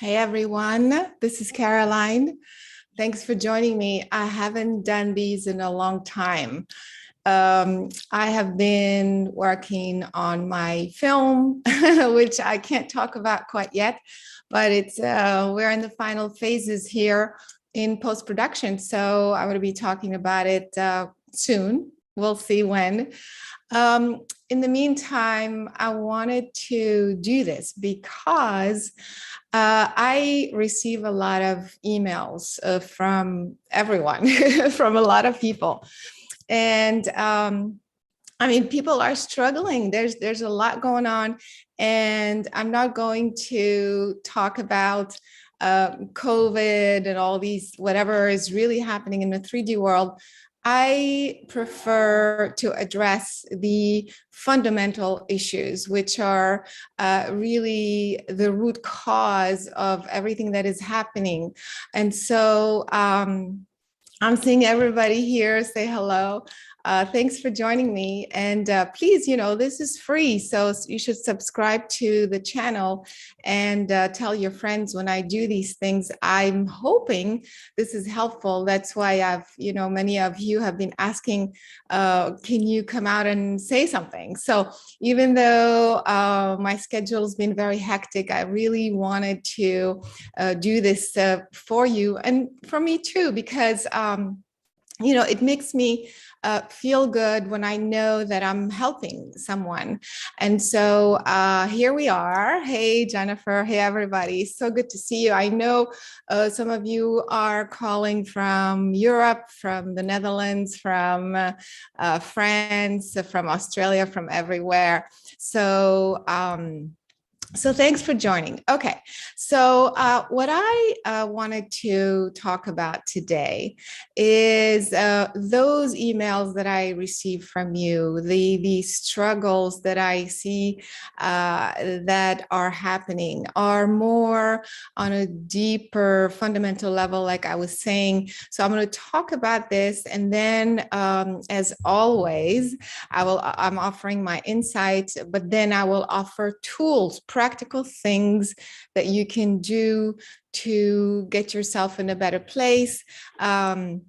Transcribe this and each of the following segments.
Hey everyone, this is Caroline. Thanks for joining me. I haven't done these in a long time. I have been working on my film, which I can't talk about quite yet, but we're in the final phases here in post-production. So I'm going to be talking about it soon. We'll see when. In the meantime, I wanted to do this because I receive a lot of emails from everyone, from a lot of people. And people are struggling. There's a lot going on. And I'm not going to talk about COVID and all these, whatever is really happening in the 3D world. I prefer to address the fundamental issues, which are really the root cause of everything that is happening. And so I'm seeing everybody here say hello. Thanks for joining me. And please, this is free. So you should subscribe to the channel and tell your friends when I do these things. I'm hoping this is helpful. That's why many of you have been asking, can you come out and say something? So even though my schedule has been very hectic, I really wanted to do this for you and for me too, because it makes me feel good when I know that I'm helping someone. And so here we are. Hey, Jennifer. Hey, everybody. So good to see you. I know some of you are calling from Europe, from the Netherlands, from France, from Australia, from everywhere. So thanks for joining. Okay, so what I wanted to talk about today is those emails that I receive from you, the struggles that I see that are happening are more on a deeper fundamental level, like I was saying. So I'm going to talk about this, and then as always, I'm offering my insights, but then I will offer tools, practical things that you can do to get yourself in a better place. And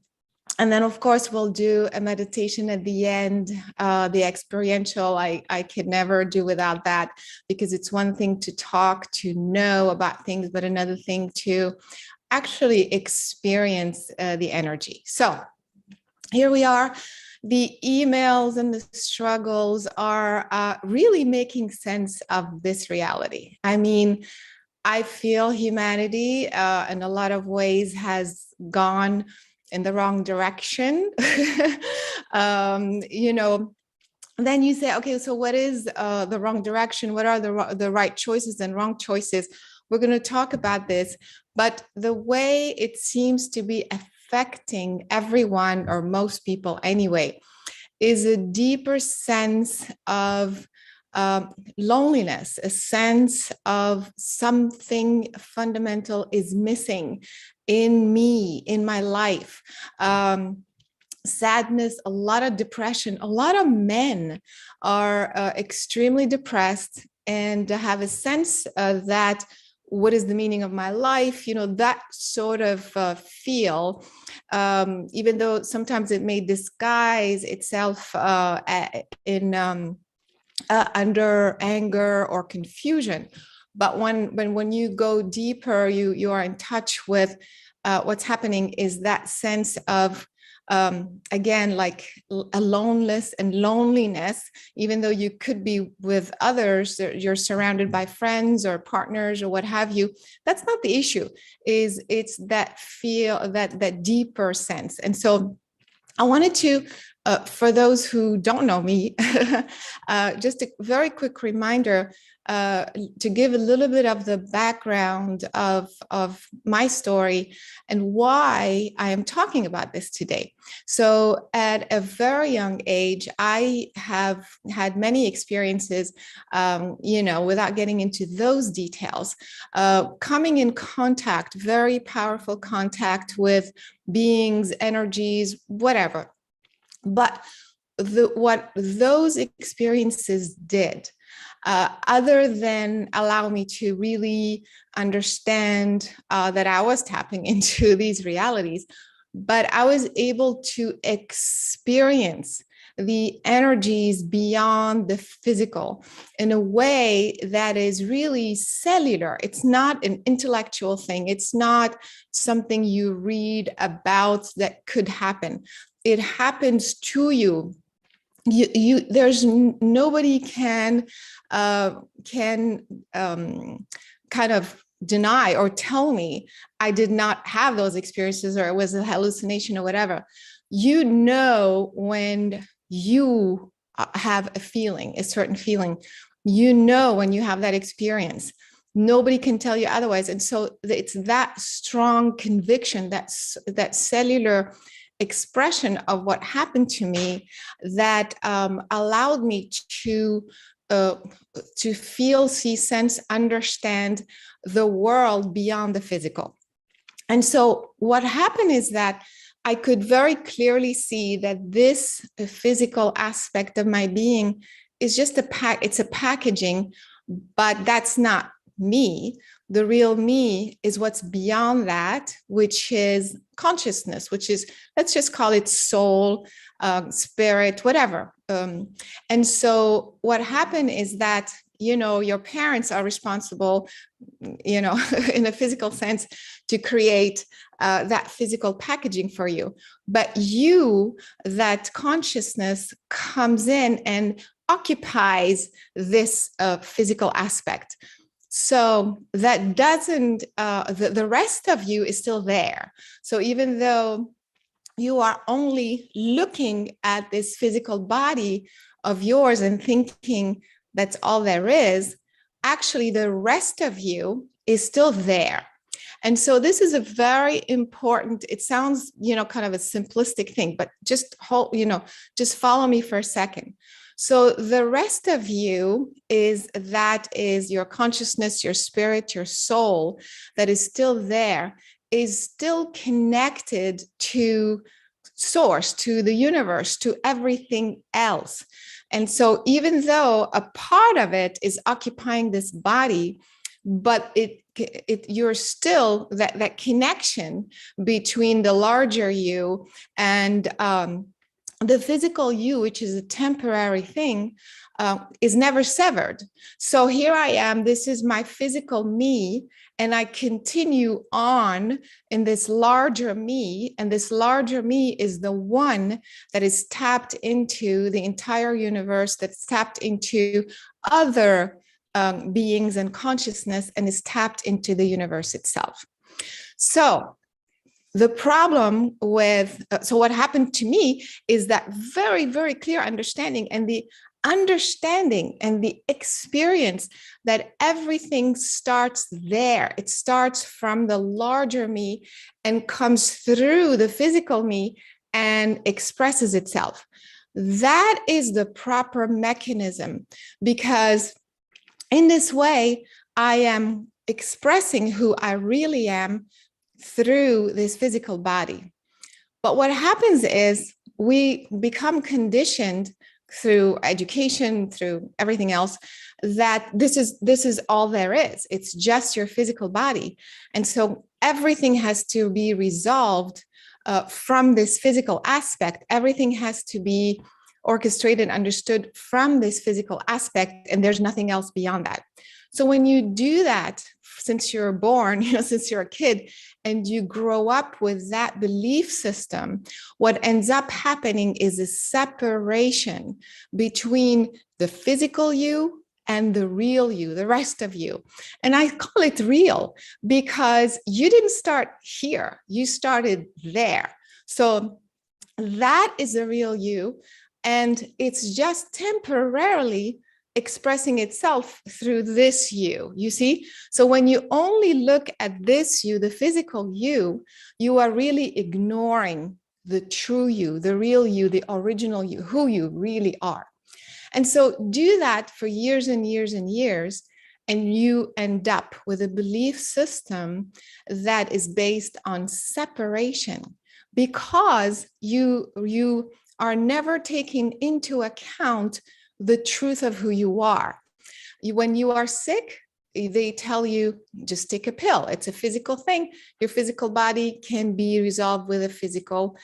then, of course, we'll do a meditation at the end, the experiential. I could never do without that, because it's one thing to talk, to know about things, but another thing to actually experience the energy. So here we are. The emails and the struggles are really making sense of this reality. I mean, I feel humanity in a lot of ways has gone in the wrong direction. Then you say, okay, so what is the wrong direction? What are the right choices and wrong choices? We're going to talk about this, but the way it seems to be affecting everyone, or most people anyway, is a deeper sense of loneliness, a sense of something fundamental is missing in me, in my life. Sadness, a lot of depression. A lot of men are extremely depressed and have a sense that what is the meaning of my life? That sort of feel, even though sometimes it may disguise itself under anger or confusion. But when you go deeper, you are in touch with what's happening is that sense of again, like aloneness and loneliness. Even though you could be with others, you're surrounded by friends or partners or what have you, that's not the issue. It's that feel, that deeper sense. And so I wanted to, for those who don't know me, just a very quick reminder to give a little bit of the background of my story and why I am talking about this today. So at a very young age, I have had many experiences, without getting into those details, coming in contact, very powerful contact with beings, energies, whatever. But what those experiences did other than allow me to really understand that I was tapping into these realities, but I was able to experience the energies beyond the physical in a way that is really cellular. It's not an intellectual thing. It's not something you read about that could happen. It happens to you. There's nobody can kind of deny or tell me I did not have those experiences or it was a hallucination or whatever. You know, when you have a feeling, a certain feeling, you know, when you have that experience, nobody can tell you otherwise. And so it's that strong conviction, that cellular expression of what happened to me that allowed me to feel, see, sense, understand the world beyond the physical. And so what happened is that I could very clearly see that this physical aspect of my being is just it's a packaging, but that's not me. The real me is what's beyond that, which is consciousness, which is, let's just call it soul, spirit, whatever. And so what happened is that, you know, your parents are responsible, you know, in a physical sense, to create that physical packaging for you. But you, that consciousness comes in and occupies this physical aspect. So that doesn't, the rest of you is still there. So even though you are only looking at this physical body of yours and thinking that's all there is, actually the rest of you is still there. And so this is a very important, it sounds, you know, kind of a simplistic thing, but just just follow me for a second. So the rest of you is your consciousness, your spirit, your soul that is still there, is still connected to source, to the universe, to everything else. And so even though a part of it is occupying this body, but you're still that connection between the larger you and the physical you, which is a temporary thing, is never severed. So here I am, this is my physical me, and I continue on in this larger me, and this larger me is the one that is tapped into the entire universe, that's tapped into other beings and consciousness, and is tapped into the universe itself. So the problem with, so what happened to me is that very, very clear understanding, and the understanding and the experience that everything starts there. It starts from the larger me and comes through the physical me and expresses itself. That is the proper mechanism, because in this way, I am expressing who I really am through this physical body. But what happens is we become conditioned through education, through everything else, that this is all there is. It's just your physical body. And so everything has to be resolved from this physical aspect. Everything has to be orchestrated, understood from this physical aspect, and there's nothing else beyond that. So when you do that, since you're born, since you're a kid, and you grow up with that belief system, what ends up happening is a separation between the physical you and the real you, the rest of you. And I call it real because you didn't start here, you started there. So that is the real you. And it's just temporarily expressing itself through this you see? So when you only look at this you, the physical you are really ignoring the true you, the real you, the original you, who you really are. And so do that for years and years and years, and you end up with a belief system that is based on separation, because you are never taking into account the truth of who you are. When you are sick, they tell you just take a pill. It's a physical thing. Your physical body can be resolved with a physical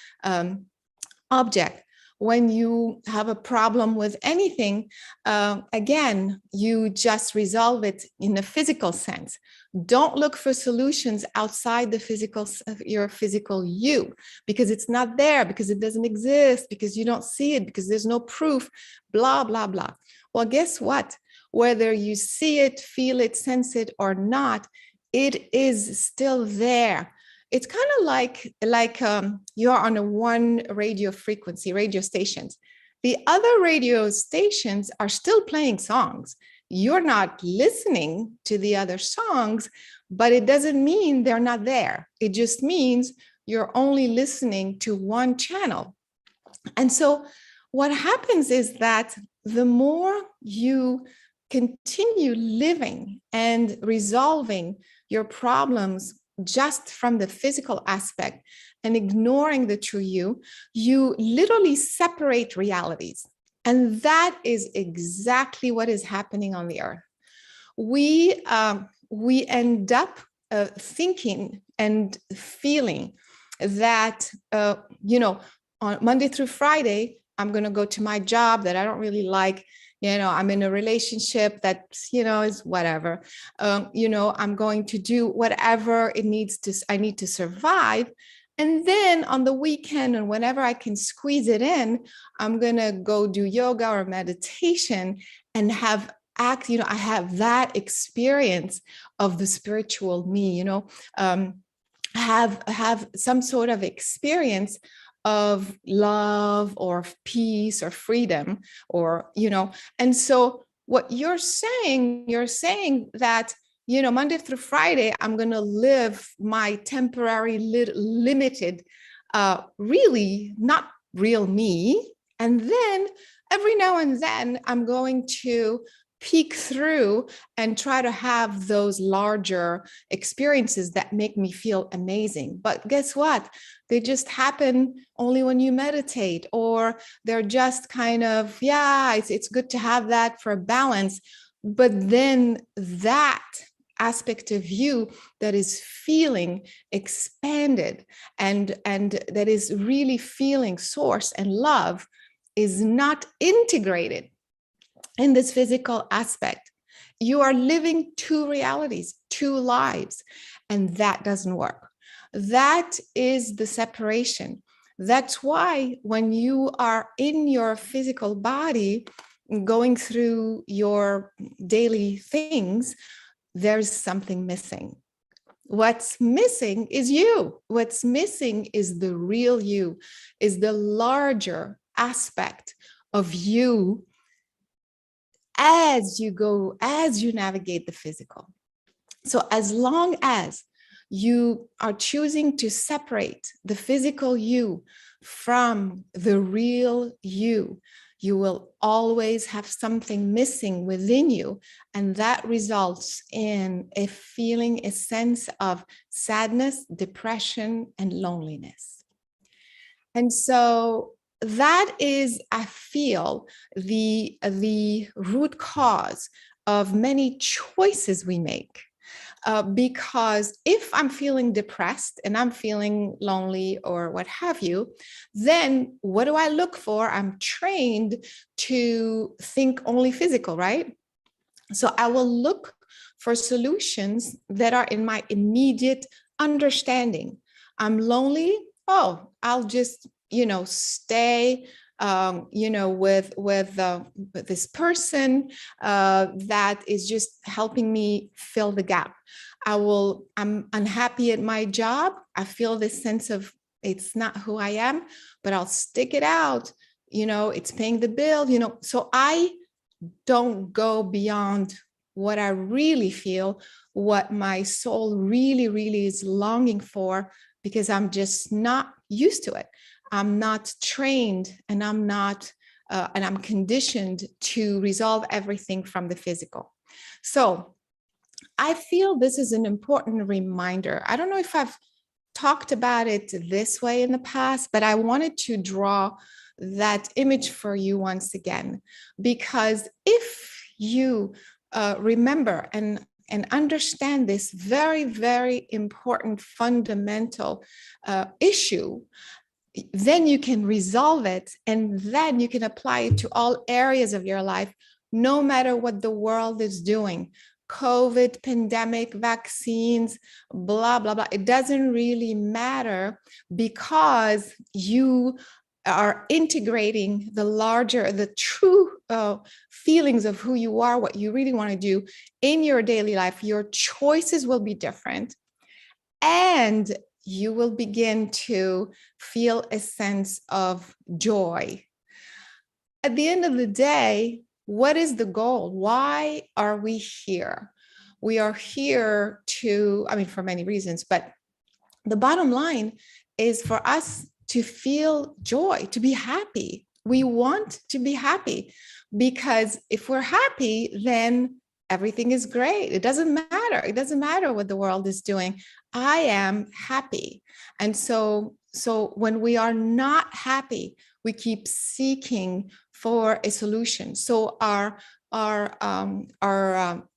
object. When you have a problem with anything, again, you just resolve it in a physical sense. Don't look for solutions outside the physical, your physical you, because it's not there, because it doesn't exist, because you don't see it, because there's no proof, blah, blah, blah. Well, guess what? Whether you see it, feel it, sense it or not, it is still there. It's kind of like you're on a one radio frequency, radio stations. The other radio stations are still playing songs. You're not listening to the other songs, but it doesn't mean they're not there. It just means you're only listening to one channel. And so what happens is that the more you continue living and resolving your problems just from the physical aspect and ignoring the true you, you literally separate realities. And that is exactly what is happening on the earth. We end up thinking and feeling that, on Monday through Friday, I'm going to go to my job that I don't really like. I'm in a relationship that, is whatever. I'm going to do whatever I need to survive. And then on the weekend and whenever I can squeeze it in, I'm going to go do yoga or meditation and I have that experience of the spiritual me, have some sort of experience of love or peace or freedom and so what you're saying that, Monday through Friday, I'm going to live my temporary limited, really not real me. And then every now and then I'm going to peek through and try to have those larger experiences that make me feel amazing. But guess what? They just happen only when you meditate, or they're just kind of, it's good to have that for balance. But then that aspect of you that is feeling expanded and that is really feeling source and love is not integrated in this physical aspect. You are living two realities, two lives, and that doesn't work. That is the separation. That's why when you are in your physical body, going through your daily things, there's something missing. What's missing is you. What's missing is the real you, is the larger aspect of you as you navigate the physical. So as long as you are choosing to separate the physical you from the real you, you will always have something missing within you. And that results in a feeling, a sense of sadness, depression, and loneliness. And so that is, I feel, the root cause of many choices we make. Because if I'm feeling depressed and I'm feeling lonely or what have you, then what do I look for? I'm trained to think only physical, right? So I will look for solutions that are in my immediate understanding. I'm lonely. Oh, I'll just, stay with this person that is just helping me fill the gap. I'm unhappy at my job. I feel this sense of it's not who I am, but I'll stick it out. It's paying the bill, so I don't go beyond what I really feel, what my soul really, really is longing for, because I'm just not used to it. I'm not trained and I'm conditioned to resolve everything from the physical. So I feel this is an important reminder. I don't know if I've talked about it this way in the past, but I wanted to draw that image for you once again, because if you remember and understand this very, very important fundamental issue, then you can resolve it, and then you can apply it to all areas of your life, no matter what the world is doing. COVID, pandemic, vaccines, blah, blah, blah. It doesn't really matter, because you are integrating the larger, the true feelings of who you are, what you really want to do in your daily life. Your choices will be different, and you will begin to feel a sense of joy. At the end of the day, what is the goal? Why are we here? We are here to, I mean, for many reasons, but the bottom line is for us to feel joy, to be happy. We want to be happy, because if we're happy, then everything is great. It doesn't matter. It doesn't matter what the world is doing. I am happy. And so when we are not happy, we keep seeking for a solution. So our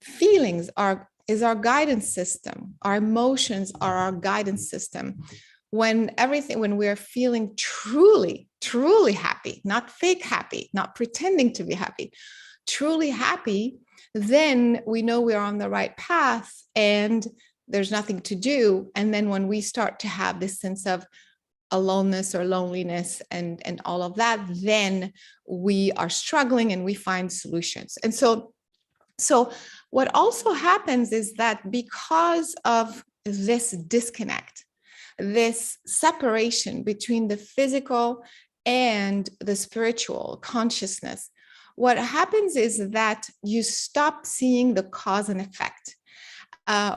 feelings is our guidance system. Our emotions are our guidance system. When we're feeling truly, truly happy, not fake happy, not pretending to be happy, truly happy, then we know we're on the right path and there's nothing to do. And then when we start to have this sense of aloneness or loneliness and all of that, then we are struggling and we find solutions. And so what also happens is that because of this disconnect, this separation between the physical and the spiritual consciousness, what happens is that you stop seeing the cause and effect.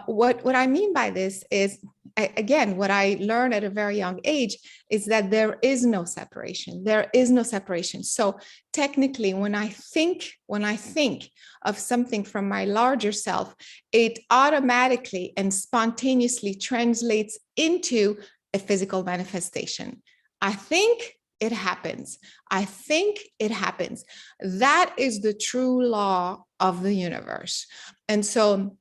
What I mean by this is, again, what I learned at a very young age is that there is no separation. There is no separation. So technically, when I think of something from my larger self, it automatically and spontaneously translates into a physical manifestation. I think, it happens. I think it happens. That is the true law of the universe. And so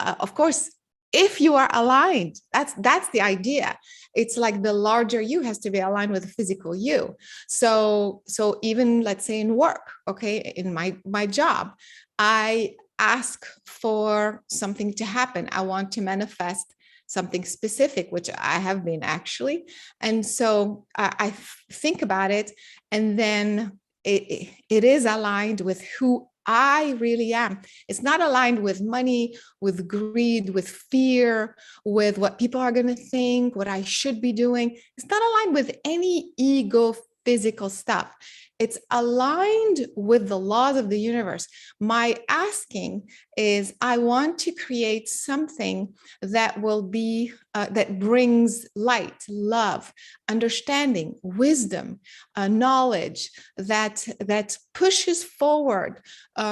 of course, if you are aligned, that's the idea. It's like the larger you has to be aligned with the physical you. So even, let's say, in work, okay, in my job, I ask for something to happen. I want to manifest something specific, which I have been actually. And so I think about it, and then it is aligned with who I really am. It's not aligned with money, with greed, with fear, with what people are going to think, what I should be doing. It's not aligned with any ego physical stuff. It's aligned with the laws of the universe. My asking is, I want to create something that will be, that brings light, love, understanding, wisdom, knowledge, that pushes forward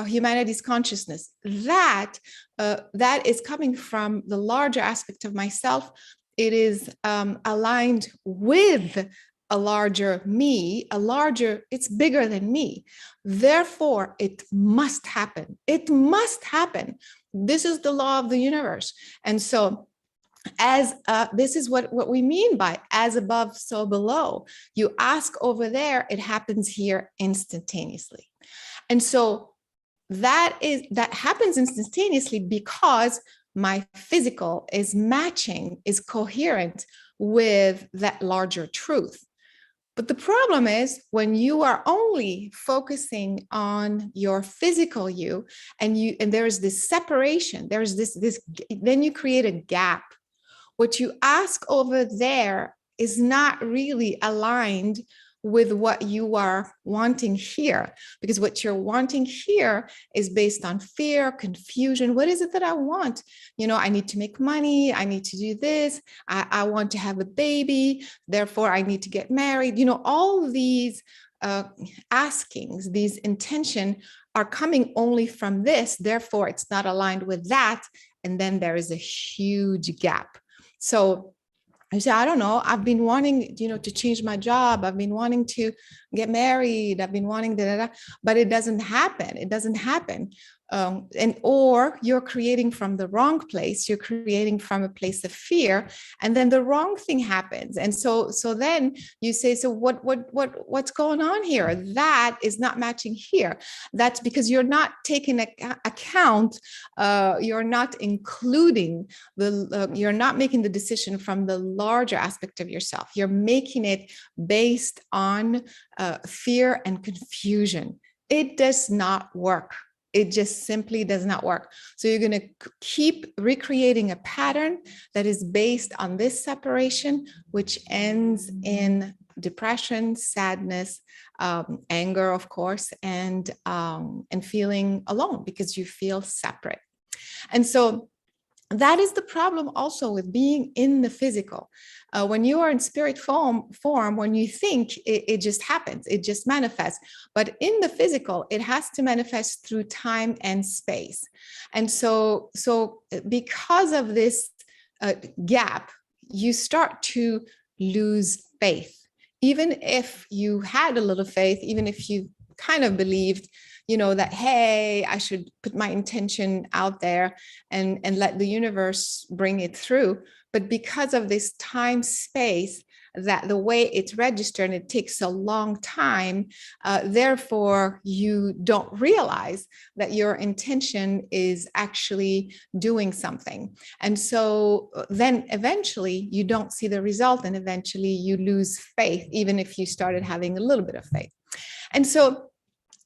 humanity's consciousness. That is coming from the larger aspect of myself. It is aligned with a larger me, it's bigger than me. Therefore, it must happen. It must happen. This is the law of the universe. And so this is what we mean by as above, so below. You ask over there, it happens here instantaneously. And so that happens instantaneously because my physical is matching, is coherent with that larger truth. But the problem is when you are only focusing on your physical you, and there's this separation, there's this, then you create a gap. What you ask over there is not really aligned with what you are wanting here, because what you're wanting here is based on fear, confusion. What is it that I want? I need to make money. I need to do this. I want to have a baby. Therefore, I need to get married. All these askings, these intention are coming only from this. Therefore, it's not aligned with that. And then there is a huge gap. So I say, I don't know, I've been wanting, to change my job. I've been wanting to get married. I've been wanting but it doesn't happen. It doesn't happen. and or you're creating from the wrong place. You're creating from a place of fear, and then the wrong thing happens. And so then you say, so what's going on here? That is not matching here. That's because you're not taking account. You're not including you're not making the decision from the larger aspect of yourself. You're making it based on fear and confusion. It does not work. It just simply does not work. So you're going to keep recreating a pattern that is based on this separation, which ends in depression, sadness, anger, of course, and feeling alone because you feel separate. And so that is the problem also with being in the physical. When you are in spirit form, when you think, it just happens, it just manifests. But in the physical, it has to manifest through time and space. And so because of this gap, you start to lose faith. Even if you had a little faith, even if you kind of believed, that, hey, I should put my intention out there and let the universe bring it through. But because of this time space, that the way it's registered, it takes a long time. Therefore, you don't realize that your intention is actually doing something. And so then eventually you don't see the result, and eventually you lose faith, even if you started having a little bit of faith. And so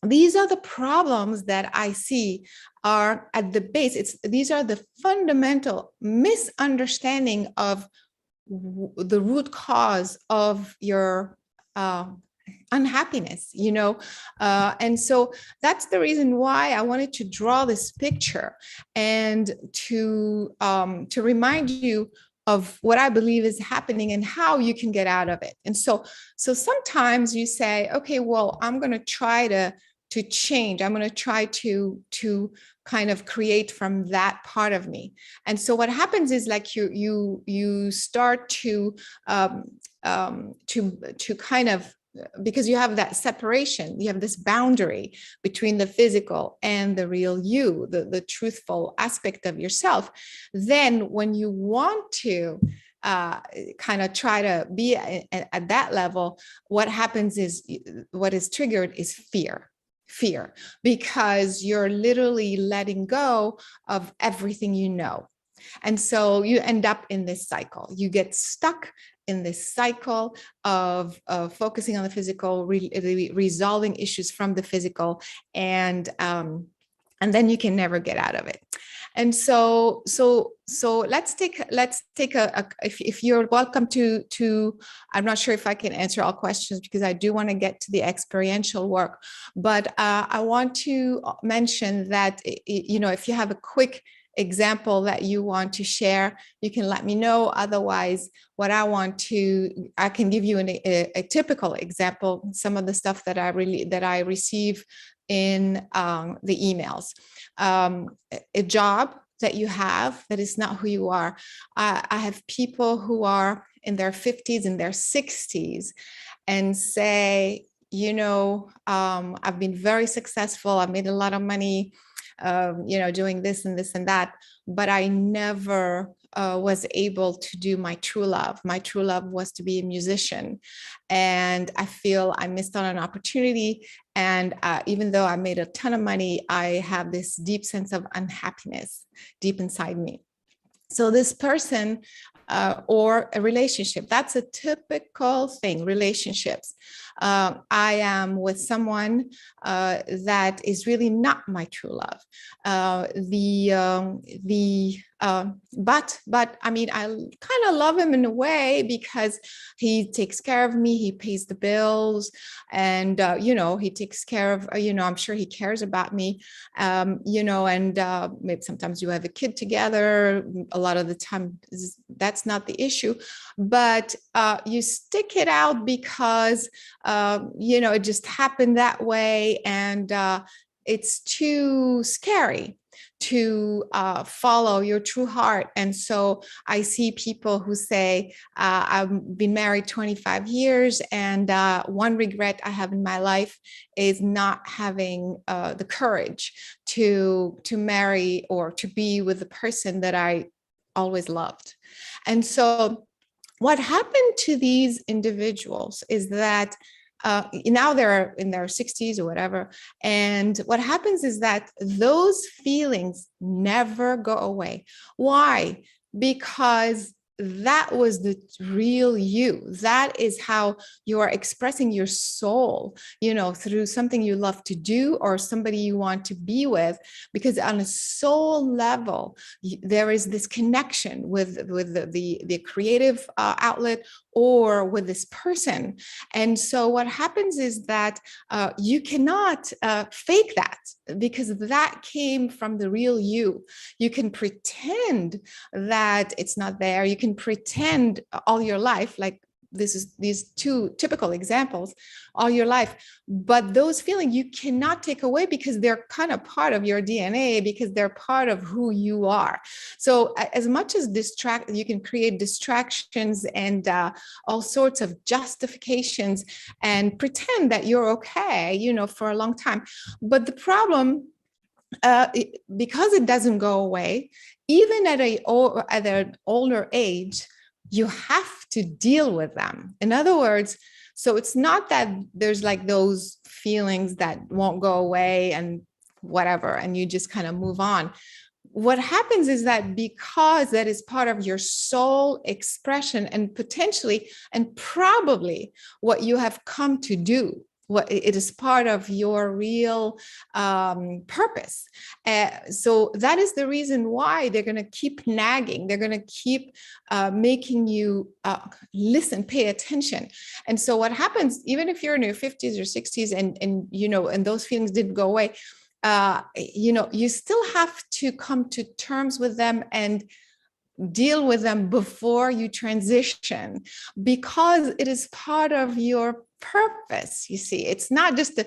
these are the problems that I see are at the base. These are the fundamental misunderstanding of the root cause of your unhappiness, and so that's the reason why I wanted to draw this picture and to remind you of what I believe is happening and how you can get out of it. And so sometimes you say, okay, well, I'm going to try to change. I'm going to try to kind of create from that part of me. And so what happens is, like, you start to kind of, because you have that separation, you have this boundary between the physical and the real you, the truthful aspect of yourself. Then when you want to kind of try to be at that level, what happens is, what is triggered is fear, because you're literally letting go of everything you know. And so you end up in this cycle. You get stuck in this cycle of focusing on the physical, resolving issues from the physical, and then you can never get out of it. And so let's take a if you're welcome to, I'm not sure if I can answer all questions, because I do want to get to the experiential work, but I want to mention that, if you have a quick example that you want to share, you can let me know. Otherwise, I can give you a typical example, some of the stuff that I receive in the emails. A job that you have that is not who you are. I have people who are in their 50s, in their 60s, and say, I've been very successful. I've made a lot of money, doing this and this and that, but I never was able to do my true love. My true love was to be a musician. And I feel I missed out on an opportunity. And even though I made a ton of money, I have this deep sense of unhappiness deep inside me. So this person or a relationship, that's a typical thing, relationships. I am with someone that is really not my true love. But I mean, I kind of love him in a way, because he takes care of me, he pays the bills, and he takes care of, I'm sure he cares about me, and maybe sometimes you have a kid together. A lot of the time that's not the issue, but you stick it out because it just happened that way, and it's too scary. to follow your true heart. And so I see people who say, I've been married 25 years, and one regret I have in my life is not having the courage to marry or to be with the person that I always loved. And so what happened to these individuals is that now they're in their 60s or whatever. And what happens is that those feelings never go away. Why? Because that was the real you. That is how you are expressing your soul, through something you love to do or somebody you want to be with. Because on a soul level, there is this connection with the creative outlet or with this person. And so what happens is that you cannot fake that, because that came from the real you. You can pretend that it's not there. You can pretend all your life, like these two typical examples, all your life, but those feelings you cannot take away, because they're kind of part of your DNA, because they're part of who you are. So as much as you can create distractions and all sorts of justifications and pretend that you're okay, for a long time. But the problem, because it doesn't go away, even at an older age, you have to deal with them. In other words, so it's not that there's like those feelings that won't go away and whatever, and you just kind of move on. What happens is that because that is part of your soul expression, and potentially and probably what you have come to do, what it is part of your real purpose. So that is the reason why they're going to keep nagging. They're going to keep making you listen, pay attention. And so what happens, even if you're in your 50s or 60s and those feelings didn't go away, you still have to come to terms with them and deal with them before you transition, because it is part of your purpose. You see, it's not just a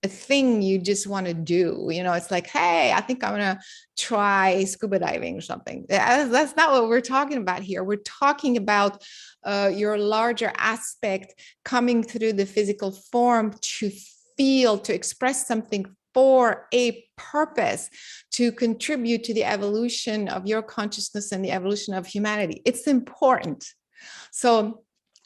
thing you just want to do. It's like, hey, I think I'm going to try scuba diving or something. That's not what we're talking about here. We're talking about your larger aspect coming through the physical form to feel, to express something for a purpose, to contribute to the evolution of your consciousness and the evolution of humanity. It's important. So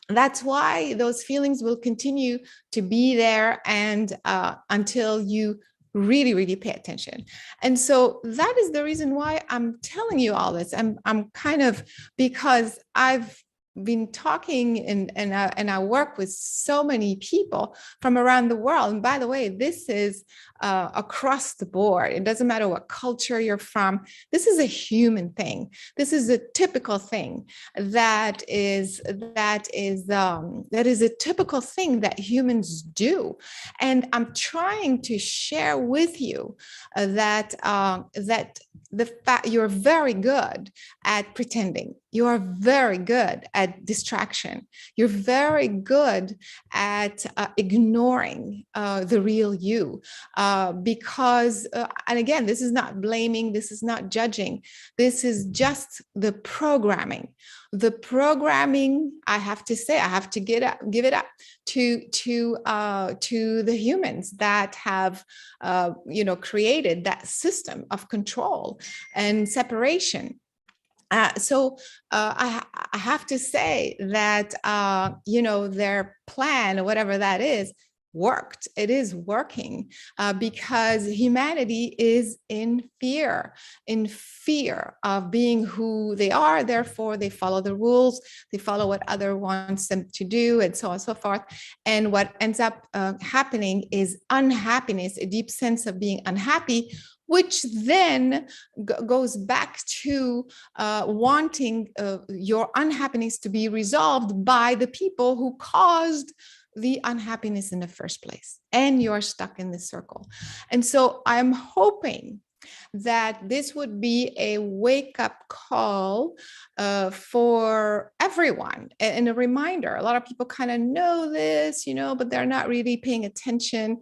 that's why those feelings will continue to be there, and until you really, really pay attention. And so that is the reason why I'm telling you all this. I'm kind of, because I've been talking and I work with so many people from around the world. And by the way, this is across the board. It doesn't matter what culture you're from. This is a human thing. This is a typical thing that is a typical thing that humans do. And I'm trying to share with you that the fact you're very good at pretending. You are very good at distraction. You're very good at ignoring the real you, because, and again, this is not blaming, this is not judging, this is just the programming. The programming, I have to say, I have to give it up to the humans that have, created that system of control and separation. So I have to say that, their plan, or whatever that is, worked. It is working because humanity is in fear of being who they are. Therefore, they follow the rules, they follow what other wants them to do, and so on and so forth. And what ends up happening is unhappiness, a deep sense of being unhappy, which then goes back to wanting your unhappiness to be resolved by the people who caused the unhappiness in the first place. And you're stuck in this circle. And so I'm hoping that this would be a wake-up call for everyone, and a reminder. A lot of people kind of know this, but they're not really paying attention,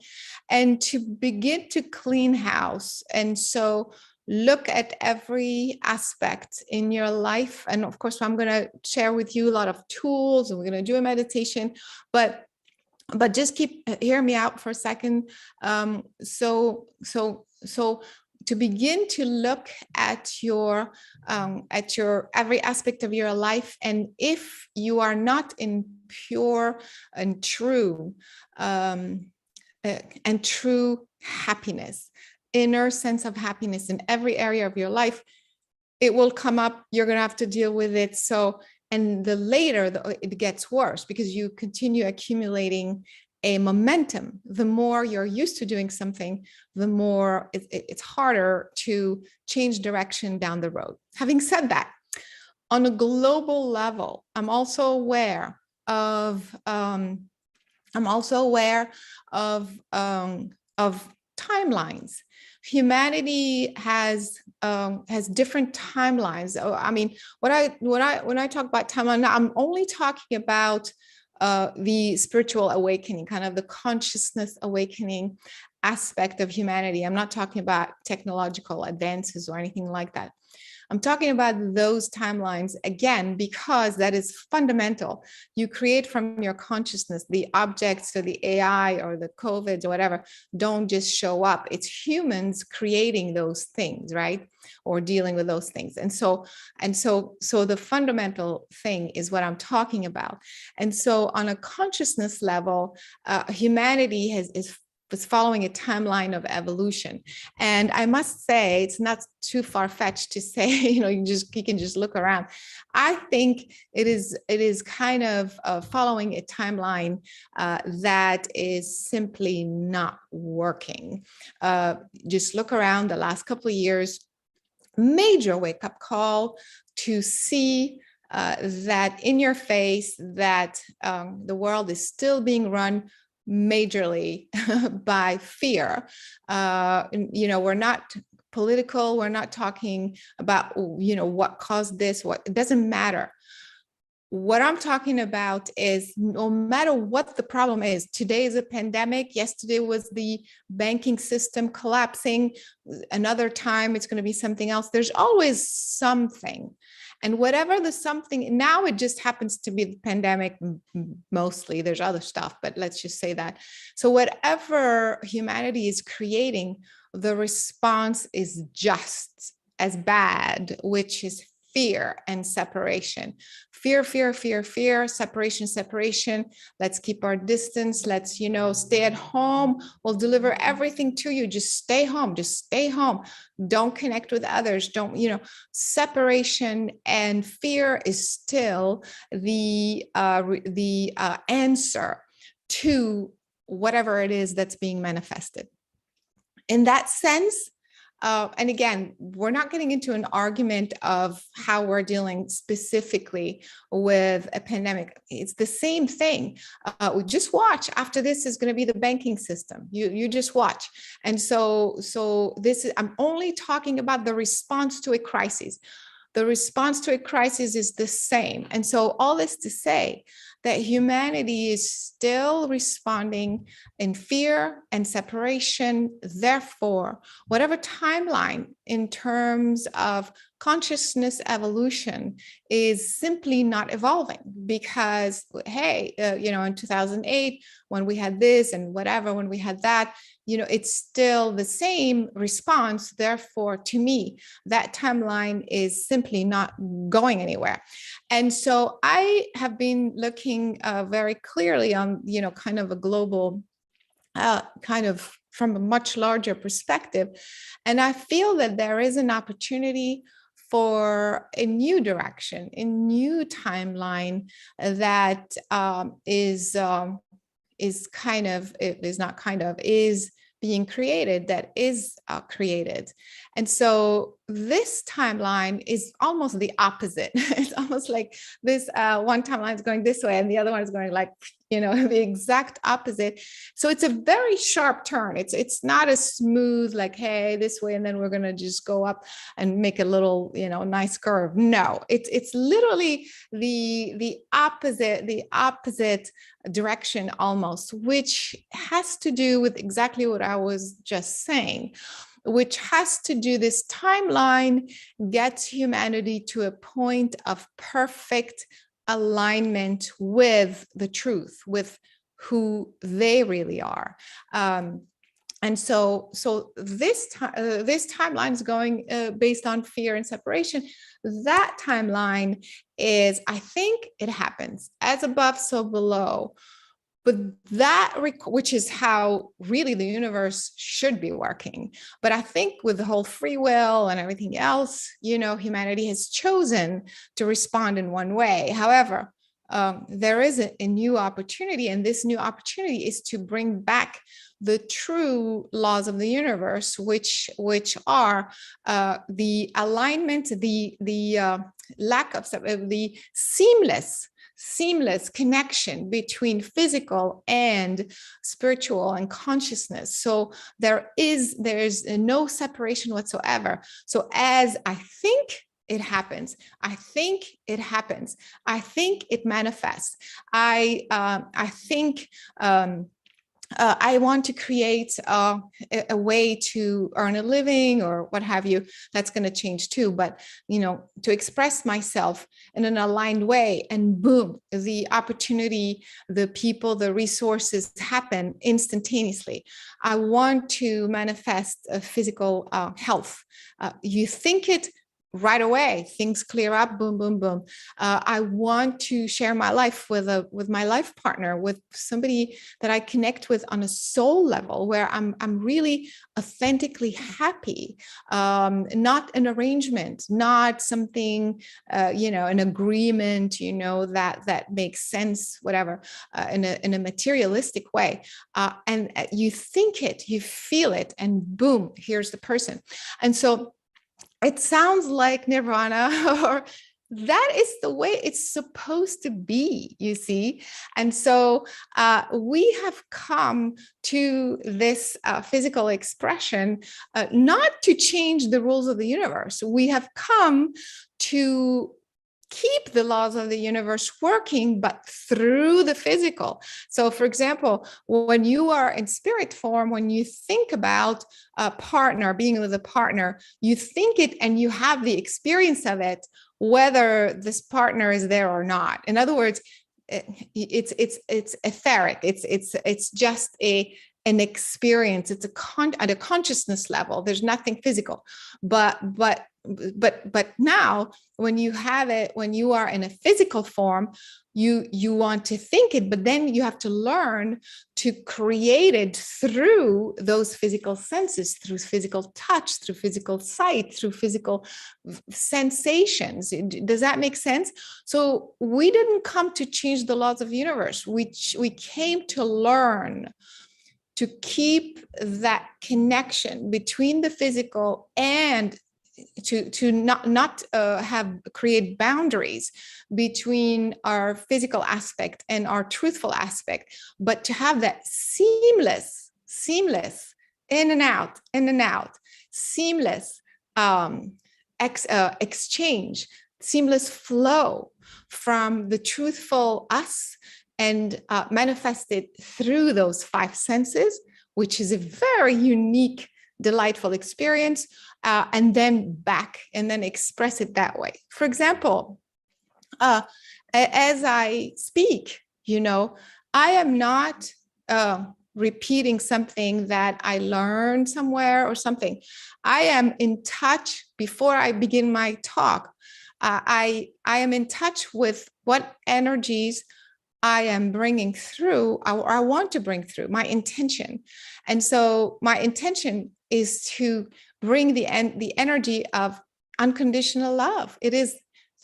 and to begin to clean house. And so look at every aspect in your life. And of course, I'm going to share with you a lot of tools, and we're going to do a meditation, but just hear me out for a second. So to begin to look at your every aspect of your life, and if you are not in pure and true happiness, inner sense of happiness in every area of your life, it will come up. You're going to have to deal with it. So, and the later it gets worse, because you continue accumulating a momentum. The more you're used to doing something, the more it's harder to change direction down the road. Having said that, on a global level, I'm also aware of timelines. Humanity has different timelines. I mean, when I talk about timeline, I'm only talking about the spiritual awakening, kind of the consciousness awakening aspect of humanity. I'm not talking about technological advances or anything like that. I'm talking about those timelines, again, because that is fundamental. You create from your consciousness. The objects, so the AI or the COVID or whatever, don't just show up. It's humans creating those things, right? Or dealing with those things. And so the fundamental thing is what I'm talking about. And so on a consciousness level, humanity is following a timeline of evolution. And I must say, it's not too far-fetched to say, you can just look around. I think it is kind of following a timeline that is simply not working. Just look around the last couple of years, major wake-up call to see that in your face, that the world is still being run majorly by fear. We're not political. We're not talking about, what caused this, it doesn't matter. What I'm talking about is, no matter what the problem is, today is a pandemic. Yesterday was the banking system collapsing. Another time it's going to be something else. There's always something. And whatever the something, now it just happens to be the pandemic mostly. There's other stuff, but let's just say that. So whatever humanity is creating, the response is just as bad, which is fear and separation. Fear, separation. Let's keep our distance. Let's, stay at home. We'll deliver everything to you. Just stay home. Don't connect with others. Separation and fear is still the answer to whatever it is that's being manifested. In that sense, and again, we're not getting into an argument of how we're dealing specifically with a pandemic. It's the same thing. We just watch. After this is going to be the banking system. You just watch. And so this is, I'm only talking about the response to a crisis. The response to a crisis is the same. And so all this to say that humanity is still responding in fear and separation. Therefore, whatever timeline in terms of consciousness evolution is simply not evolving, because, hey, in 2008, when we had this and whatever, when we had that, it's still the same response. Therefore, to me, that timeline is simply not going anywhere. And so I have been looking very clearly on, kind of a global, kind of from a much larger perspective. And I feel that there is an opportunity for a new direction, a new timeline that is being created, that is created. And so this timeline is almost the opposite. It's almost like this one timeline is going this way and the other one is going like, the exact opposite. So it's a very sharp turn. It's not as smooth, like, hey, this way, and then we're going to just go up and make a little, nice curve. No, it's literally the opposite direction almost, which has to do with exactly what I was just saying. which has to do, this timeline gets humanity to a point of perfect alignment with the truth, with who they really are. And so this timeline is going based on fear and separation. That timeline is, I think it happens as above, so below. But that, which is how really the universe should be working. But I think with the whole free will and everything else, humanity has chosen to respond in one way. However, there is a new opportunity, and this new opportunity is to bring back the true laws of the universe, which are the alignment, the lack of the seamless connection between physical and spiritual and consciousness. So there's no separation whatsoever. So as I think it happens, I think it happens, I think it manifests. I think I want to create a way to earn a living or what have you. That's going to change too. But, to express myself in an aligned way, and boom, the opportunity, the people, the resources happen instantaneously. I want to manifest a physical health. You think it right away, things clear up, boom, boom, boom. I want to share my life with my life partner, with somebody that I connect with on a soul level, where I'm really authentically happy, not an arrangement, not something, an agreement, that makes sense, whatever, in a materialistic way. And you think it, you feel it, and boom, here's the person. And so it sounds like nirvana, or that is the way it's supposed to be, you see. And so we have come to this physical expression, not to change the rules of the universe. We have come to keep the laws of the universe working, but through the physical. So, for example, when you are in spirit form, when you think about a partner, being with a partner, you think it and you have the experience of it, whether this partner is there or not. In other words, it's etheric. It's just an experience. It's at a consciousness level. There's nothing physical, but now when you have it, when you are in a physical form, you want to think it, but then you have to learn to create it through those physical senses, through physical touch, through physical sight, through physical sensations. Does that make sense? So we didn't come to change the laws of the universe. We came to learn to keep that connection between the physical, and to not create boundaries between our physical aspect and our truthful aspect, but to have that seamless in and out, seamless exchange, seamless flow from the truthful us, and manifest it through those five senses, which is a very unique, delightful experience, and then back, and then express it that way. For example, as I speak, I am not repeating something that I learned somewhere or something. I am in touch before I begin my talk. I am in touch with what energies I am bringing through, or I want to bring through, my intention. And so my intention is to bring the energy of unconditional love.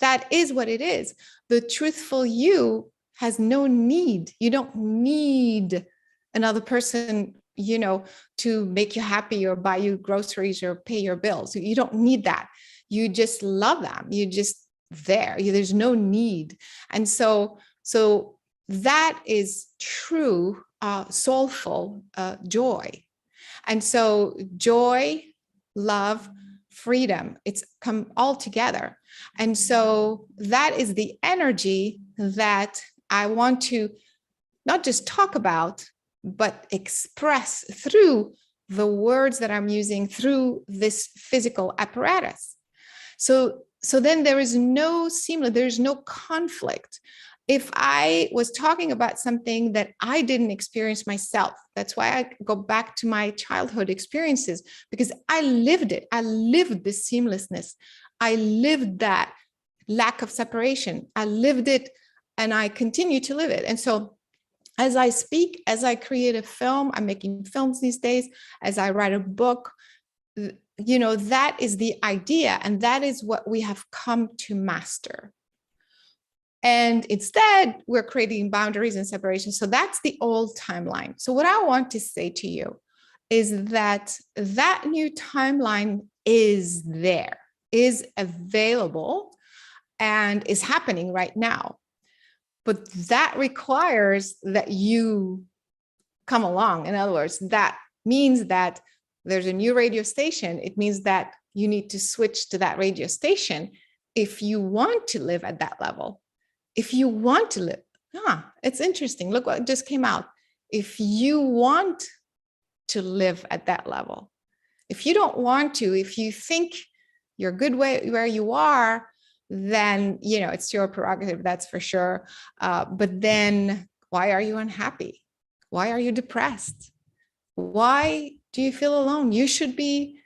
That is what it is. The truthful you has no need. You don't need another person, to make you happy or buy you groceries or pay your bills. You don't need that. You just love them. You just there. There's no need. And so that is true, soulful joy. And so joy, love, freedom, it's come all together. And so that is the energy that I want to not just talk about, but express through the words that I'm using through this physical apparatus. So then there is no seamless, there's no conflict. If I was talking about something that I didn't experience myself, that's why I go back to my childhood experiences, because I lived it. I lived this seamlessness. I lived that lack of separation. I lived it, and I continue to live it. And so as I speak, as I create a film, I'm making films these days, as I write a book, that is the idea, and that is what we have come to master. And instead, we're creating boundaries and separation. So that's the old timeline. So what I want to say to you is that that new timeline is there, is available, and is happening right now. But that requires that you come along. In other words, that means that there's a new radio station. It means that you need to switch to that radio station if you want to live at that level. If you want to live, it's interesting. Look what just came out. If you want to live at that level, if you don't want to, if you think you're good where you are, then, it's your prerogative, that's for sure. But then why are you unhappy? Why are you depressed? Why do you feel alone? You should be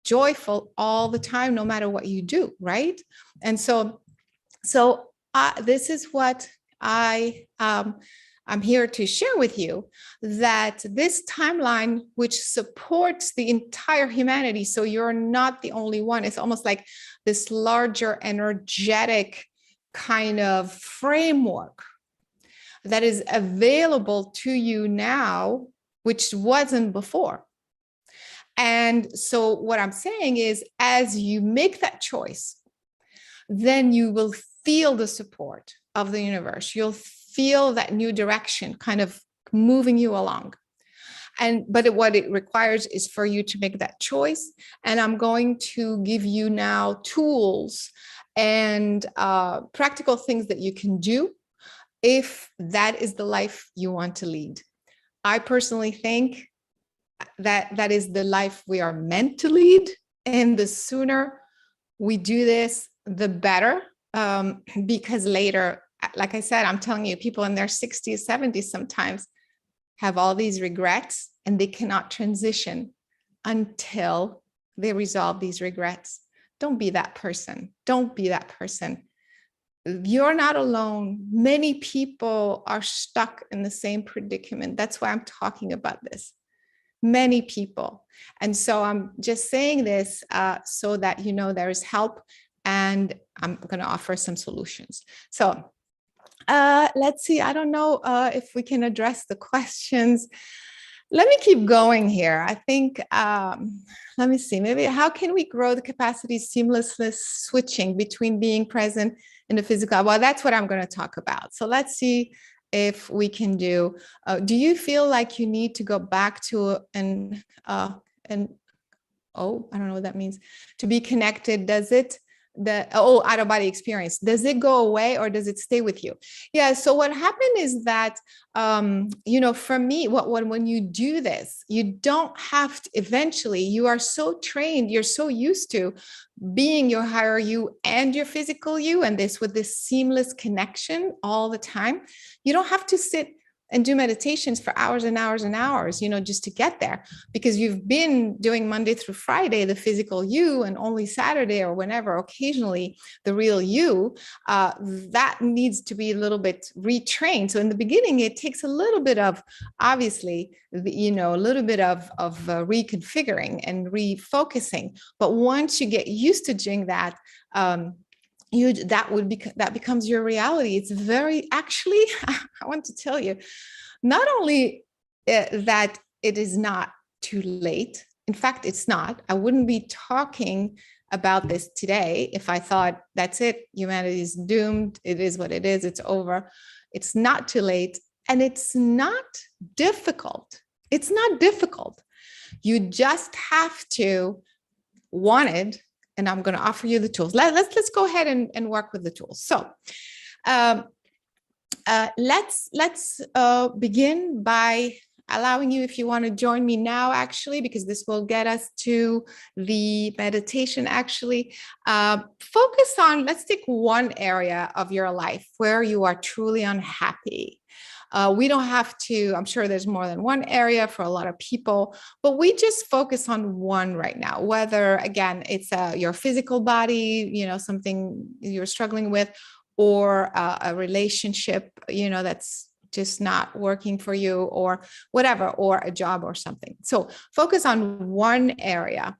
joyful all the time, no matter what you do, right? And so this is what I'm here to share with you, that this timeline, which supports the entire humanity, so you're not the only one. It's almost like this larger energetic kind of framework that is available to you now, which wasn't before. And so what I'm saying is, as you make that choice, then you will feel the support of the universe. You'll feel that new direction kind of moving you along. But what it requires is for you to make that choice. And I'm going to give you now tools and practical things that you can do if that is the life you want to lead. I personally think that is the life we are meant to lead. And the sooner we do this, the better. Because later, like I said, I'm telling you, people in their 60s, 70s sometimes have all these regrets, and they cannot transition until they resolve these regrets. Don't be that person. Don't be that person. You're not alone. Many people are stuck in the same predicament. That's why I'm talking about this. Many people. And so I'm just saying this so that there is help, and I'm going to offer some solutions. So let's see. I don't know if we can address the questions. Let me keep going here. I think, let me see, maybe how can we grow the capacity seamlessness switching between being present in the physical? Well, that's what I'm going to talk about. So let's see if we can do you feel like you need to go back to I don't know what that means, to be connected? Does it, out of body experience, does it go away or does it stay with you? Yeah. So what happened is that, for me, when you do this, you don't have to, eventually you are so trained, you're so used to being your higher you and your physical you, and with this seamless connection all the time. You don't have to sit and do meditations for hours and hours and hours, just to get there, because you've been doing Monday through Friday, the physical you, and only Saturday or whenever, occasionally, the real you. That needs to be a little bit retrained. So in the beginning, it takes a little bit of, obviously, a little bit of reconfiguring and refocusing. But once you get used to doing that, that becomes your reality. It's very, actually, I want to tell you, not only that it is not too late. In fact, it's not. I wouldn't be talking about this today if I thought that's it, humanity is doomed, it is what it is, it's over. It's not too late, and it's not difficult. It's not difficult. You just have to want it. And I'm going to offer you the tools. Let's go ahead and work with the tools. So let's begin by allowing you, if you want to join me now, actually, because this will get us to the meditation, actually. Focus on, let's take one area of your life where you are truly unhappy. We don't have to, I'm sure there's more than one area for a lot of people, but we just focus on one right now, whether, again, it's your physical body, something you're struggling with, or a relationship, that's just not working for you, or whatever, or a job or something. So focus on one area.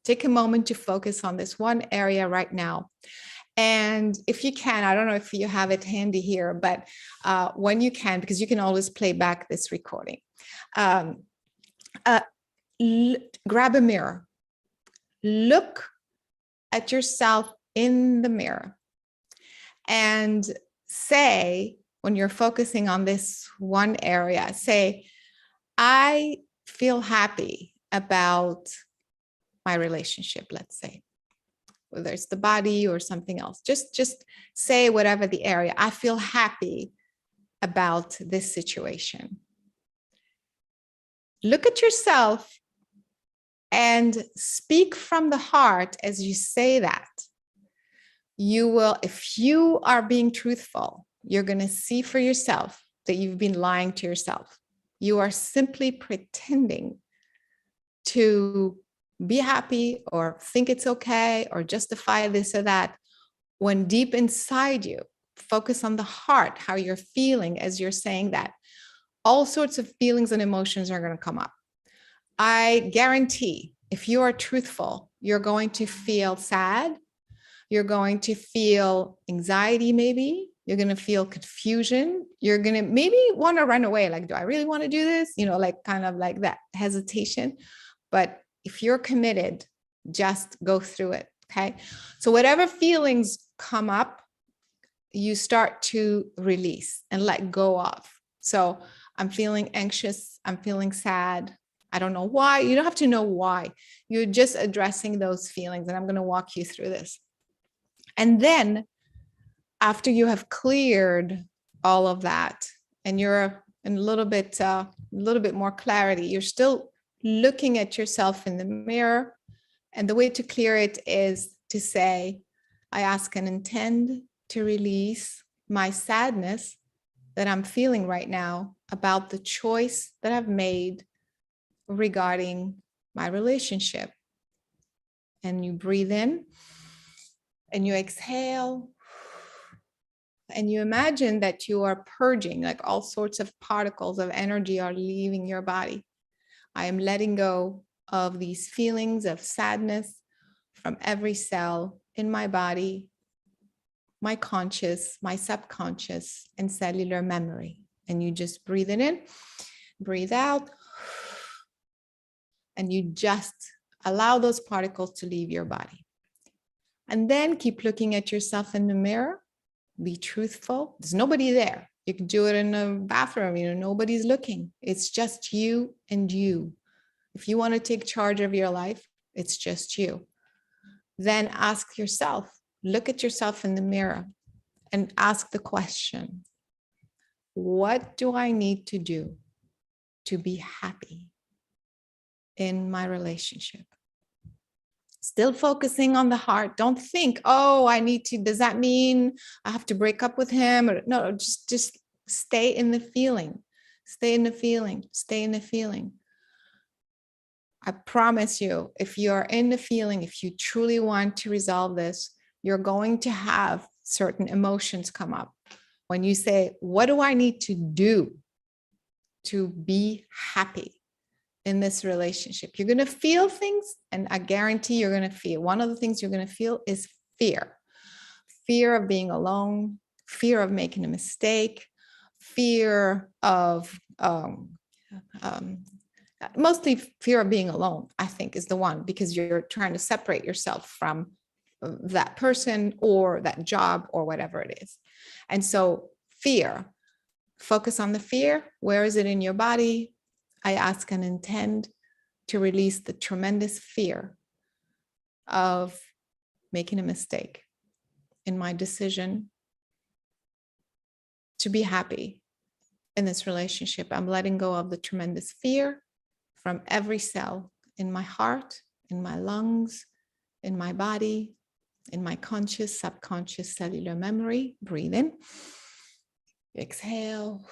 Take a moment to focus on this one area right now. And if you can, I don't know if you have it handy here, but when you can, because you can always play back this recording, grab a mirror, look at yourself in the mirror, and say, when you're focusing on this one area, say, I feel happy about my relationship, let's say, whether it's the body or something else. Just say whatever the area. I feel happy about this situation. Look at yourself and speak from the heart as you say that. You will, if you are being truthful, you're going to see for yourself that you've been lying to yourself. You are simply pretending to be happy or think it's okay or justify this or that, when deep inside you, focus on the heart, how you're feeling as you're saying that. All sorts of feelings and emotions are going to come up. I guarantee if you are truthful, you're going to feel sad. You're going to feel anxiety, maybe. You're going to feel confusion. You're going to maybe want to run away. Like, do I really want to do this? Like kind of like that hesitation. But if you're committed, just go through it. Okay. So whatever feelings come up, you start to release and let go of. So I'm feeling anxious. I'm feeling sad. I don't know why. You don't have to know why. You're just addressing those feelings. And I'm going to walk you through this. And then after you have cleared all of that and you're in a little bit more clarity, you're still looking at yourself in the mirror. And the way to clear it is to say, I ask and intend to release my sadness that I'm feeling right now about the choice that I've made regarding my relationship. And you breathe in and you exhale. And you imagine that you are purging, like all sorts of particles of energy are leaving your body. I am letting go of these feelings of sadness from every cell in my body, my conscious, my subconscious, and cellular memory. And you just breathe it in, breathe out, and you just allow those particles to leave your body. And then keep looking at yourself in the mirror. Be truthful. There's nobody there. You can do it in a bathroom, nobody's looking. It's just you and you. If you want to take charge of your life, it's just you. Then ask yourself, look at yourself in the mirror and ask the question, what do I need to do to be happy in my relationship? Still focusing on the heart. Don't think, oh, I need to, does that mean I have to break up with him? Or no, just stay in the feeling. Stay in the feeling. Stay in the feeling. I promise you, if you're in the feeling, if you truly want to resolve this, you're going to have certain emotions come up. When you say, what do I need to do to be happy in this relationship? You're going to feel things, and I guarantee you're going to feel. One of the things you're going to feel is fear. Fear of being alone, fear of making a mistake, fear of mostly fear of being alone, I think, is the one, because you're trying to separate yourself from that person or that job or whatever it is. And so fear, focus on the fear. Where is it in your body? I ask and intend to release the tremendous fear of making a mistake in my decision to be happy in this relationship. I'm letting go of the tremendous fear from every cell in my heart, in my lungs, in my body, in my conscious, subconscious cellular memory. Breathe in, exhale,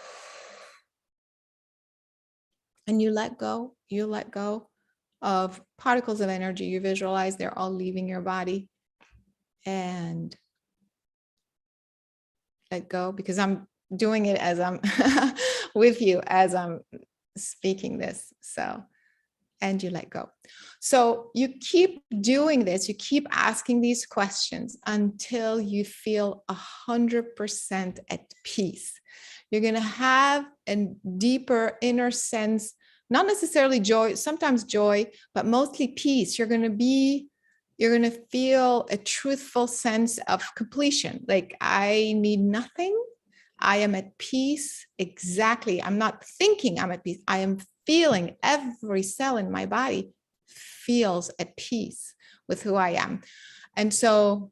and you let go. You let go of particles of energy. You visualize they're all leaving your body, and let go, because I'm doing it as I'm with you as I'm speaking this. So, and you let go. So you keep doing this, you keep asking these questions until you feel 100% at peace. You're going to have a deeper inner sense, not necessarily joy, sometimes joy, but mostly peace. You're going to feel a truthful sense of completion. Like, I need nothing. I am at peace. Exactly. I'm not thinking I'm at peace. I am feeling, every cell in my body feels at peace with who I am. And so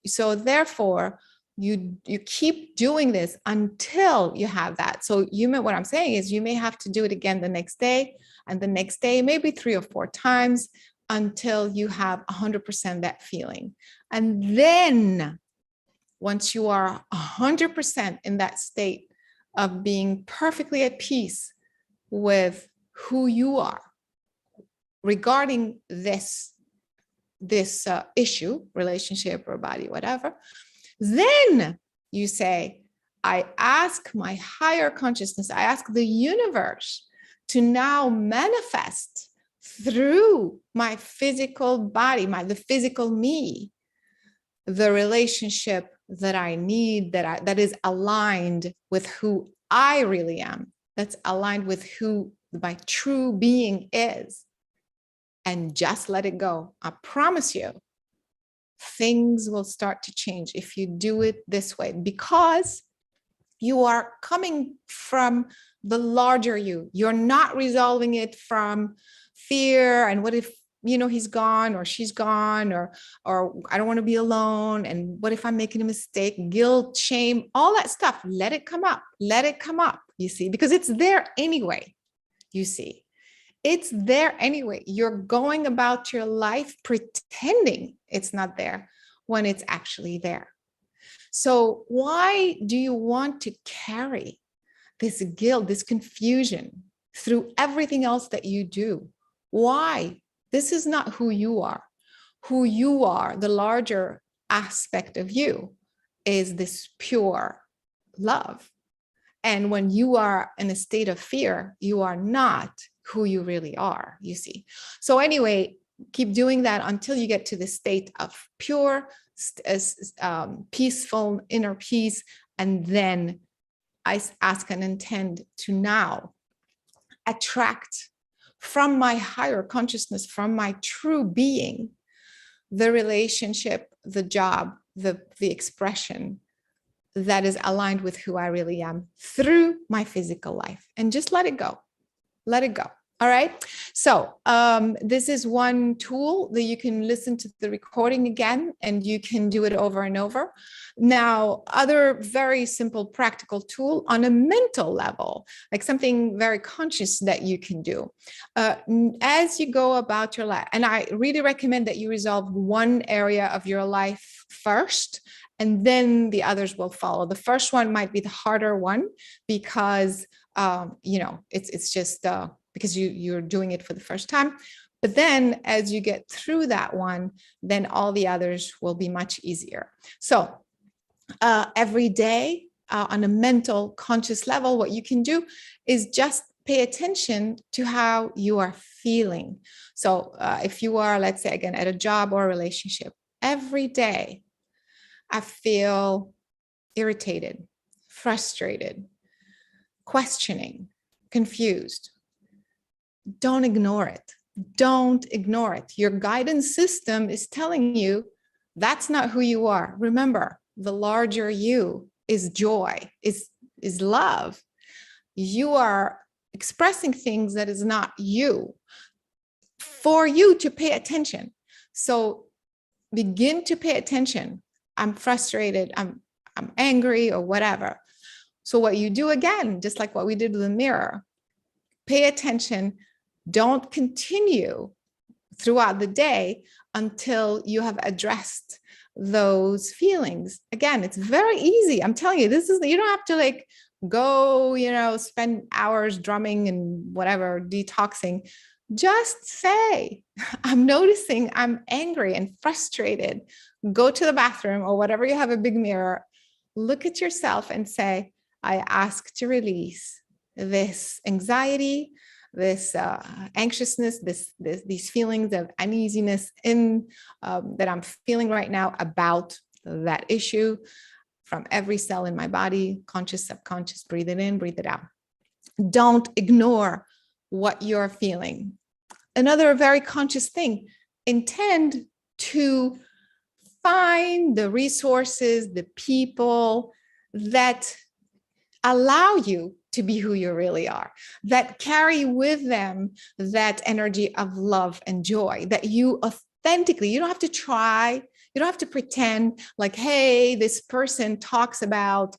therefore, you keep doing this until you have that. So what I'm saying is, you may have to do it again the next day, and the next day, maybe 3 or 4 times, until you have 100% that feeling. And then once you are 100% in that state of being perfectly at peace with who you are regarding this issue, relationship or body, whatever, then you say, I ask my higher consciousness, I ask the universe to now manifest through my physical body, the physical me, the relationship that I need, that is aligned with who I really am, that's aligned with who my true being is. And just let it go. I promise you, things will start to change if you do it this way, because you are coming from the larger you. You're not resolving it from fear and what if, he's gone or she's gone, or I don't want to be alone, and what if I'm making a mistake, guilt, shame, all that stuff. Let it come up. Let it come up, you see, because it's there anyway. You see, it's there anyway. You're going about your life pretending it's not there when it's actually there. So why do you want to carry this guilt, this confusion through everything else that you do? Why? This is not who you are. Who you are, the larger aspect of you, is this pure love. And when you are in a state of fear, you are not who you really are, you see. So anyway, keep doing that until you get to the state of pure, peaceful inner peace. And then I ask and intend to now attract from my higher consciousness, from my true being, the relationship, the job, the expression that is aligned with who I really am through my physical life. And just let it go. Let it go. All right. So this is one tool that you can listen to the recording again, and you can do it over and over. Now, other very simple practical tool on a mental level, like something very conscious that you can do as you go about your life. And I really recommend that you resolve one area of your life first, and then the others will follow. The first one might be the harder one because, it's just because you're doing it for the first time. But then as you get through that one, then all the others will be much easier. So every day on a mental conscious level, what you can do is just pay attention to how you are feeling. So if you are, let's say again, at a job or a relationship, every day I feel irritated, frustrated, questioning, confused. Don't ignore it. Don't ignore it. Your guidance system is telling you that's not who you are. Remember, the larger you is joy, is love. You are expressing things that is not you for you to pay attention. So begin to pay attention. I'm frustrated, I'm angry or whatever. So what you do again, just like what we did with the mirror, pay attention, don't continue throughout the day until you have addressed those feelings. Again, it's very easy. I'm telling you, you don't have to like go, spend hours drumming and whatever, detoxing. Just say, I'm noticing I'm angry and frustrated. Go to the bathroom or whatever, you have a big mirror, look at yourself and say, I ask to release this anxiety, this anxiousness, these feelings of uneasiness that I'm feeling right now about that issue from every cell in my body, conscious, subconscious, breathe it in, breathe it out. Don't ignore what you're feeling. Another very conscious thing, intend to find the resources, the people that allow you to be who you really are, that carry with them that energy of love and joy, that you authentically, you don't have to try, you don't have to pretend like, hey, this person talks about,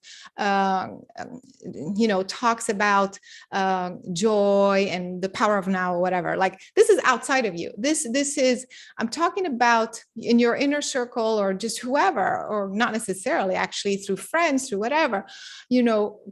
joy and the power of now or whatever. Like this is outside of you. This is, I'm talking about in your inner circle or just whoever, or not necessarily actually through friends, through whatever,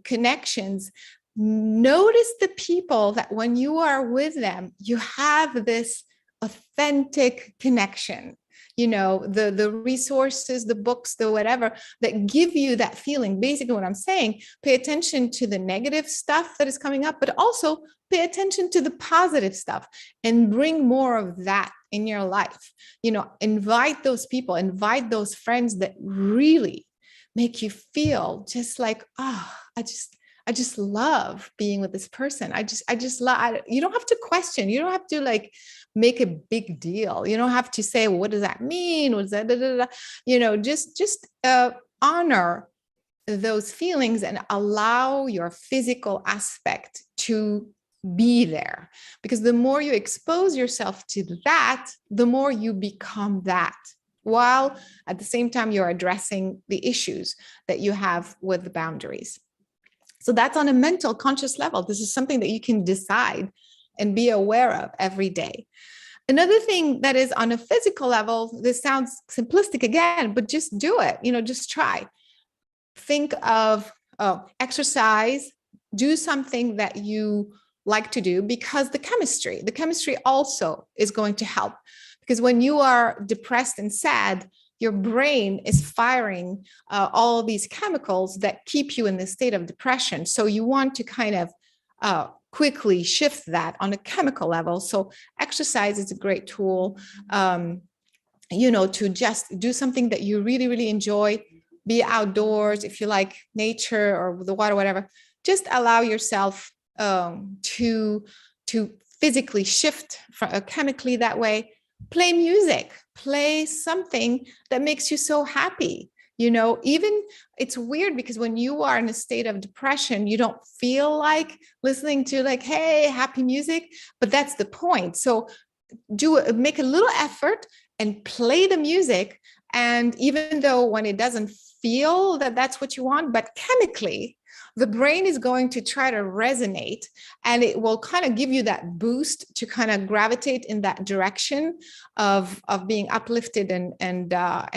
connections. Notice the people that when you are with them, you have this authentic connection. The resources, the books, the whatever that give you that feeling. Basically what I'm saying, pay attention to the negative stuff that is coming up, but also pay attention to the positive stuff and bring more of that in your life. Invite those people, invite those friends that really make you feel just like, oh, I just love being with this person. I just love, you don't have to question. You don't have to like make a big deal. You don't have to say, well, what does that mean? What is that? Da, da, da. Just honor those feelings and allow your physical aspect to be there. Because the more you expose yourself to that, the more you become that, while at the same time you're addressing the issues that you have with the boundaries. So that's on a mental conscious level. This is something that you can decide and be aware of every day. Another thing that is on a physical level, this sounds simplistic again, but just do it, just try. Think of exercise, do something that you like to do, because the chemistry also is going to help. Because when you are depressed and sad, your brain is firing all these chemicals that keep you in this state of depression. So you want to kind of quickly shift that on a chemical level. So exercise is a great tool, to just do something that you really, really enjoy. Be outdoors if you like nature or the water, whatever. Just allow yourself to physically shift chemically that way. Play music, play something that makes you so happy. Even it's weird because when you are in a state of depression, you don't feel like listening to like, hey, happy music, but that's the point. So make a little effort and play the music. And even though when it doesn't feel that that's what you want, but chemically, the brain is going to try to resonate, and it will kind of give you that boost to kind of gravitate in that direction of being uplifted and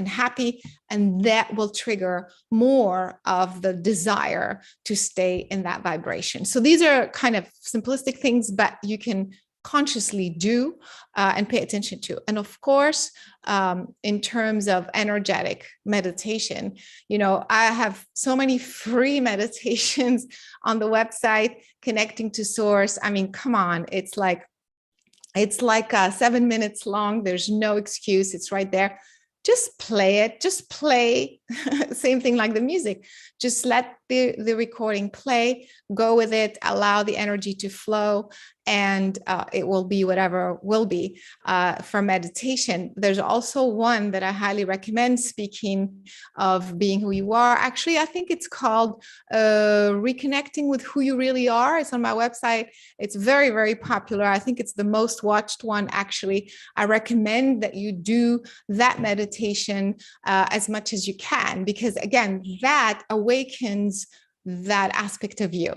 happy. And that will trigger more of the desire to stay in that vibration. So these are kind of simplistic things, but you can consciously do and pay attention to. And of course, in terms of energetic meditation, I have so many free meditations on the website, connecting to source. I mean, come on, it's like 7 minutes long. There's no excuse. It's right there. Just play it. Just play. Same thing like the music. Just let the recording play. Go with it. Allow the energy to flow, and it will be whatever will be for meditation. There's also one that I highly recommend. Speaking of being who you are, actually, I think it's called Reconnecting with Who You Really Are. It's on my website. It's very, very popular. I think it's the most watched one, actually. I recommend that you do that meditation as much as you can, because again, that awakens that aspect of you.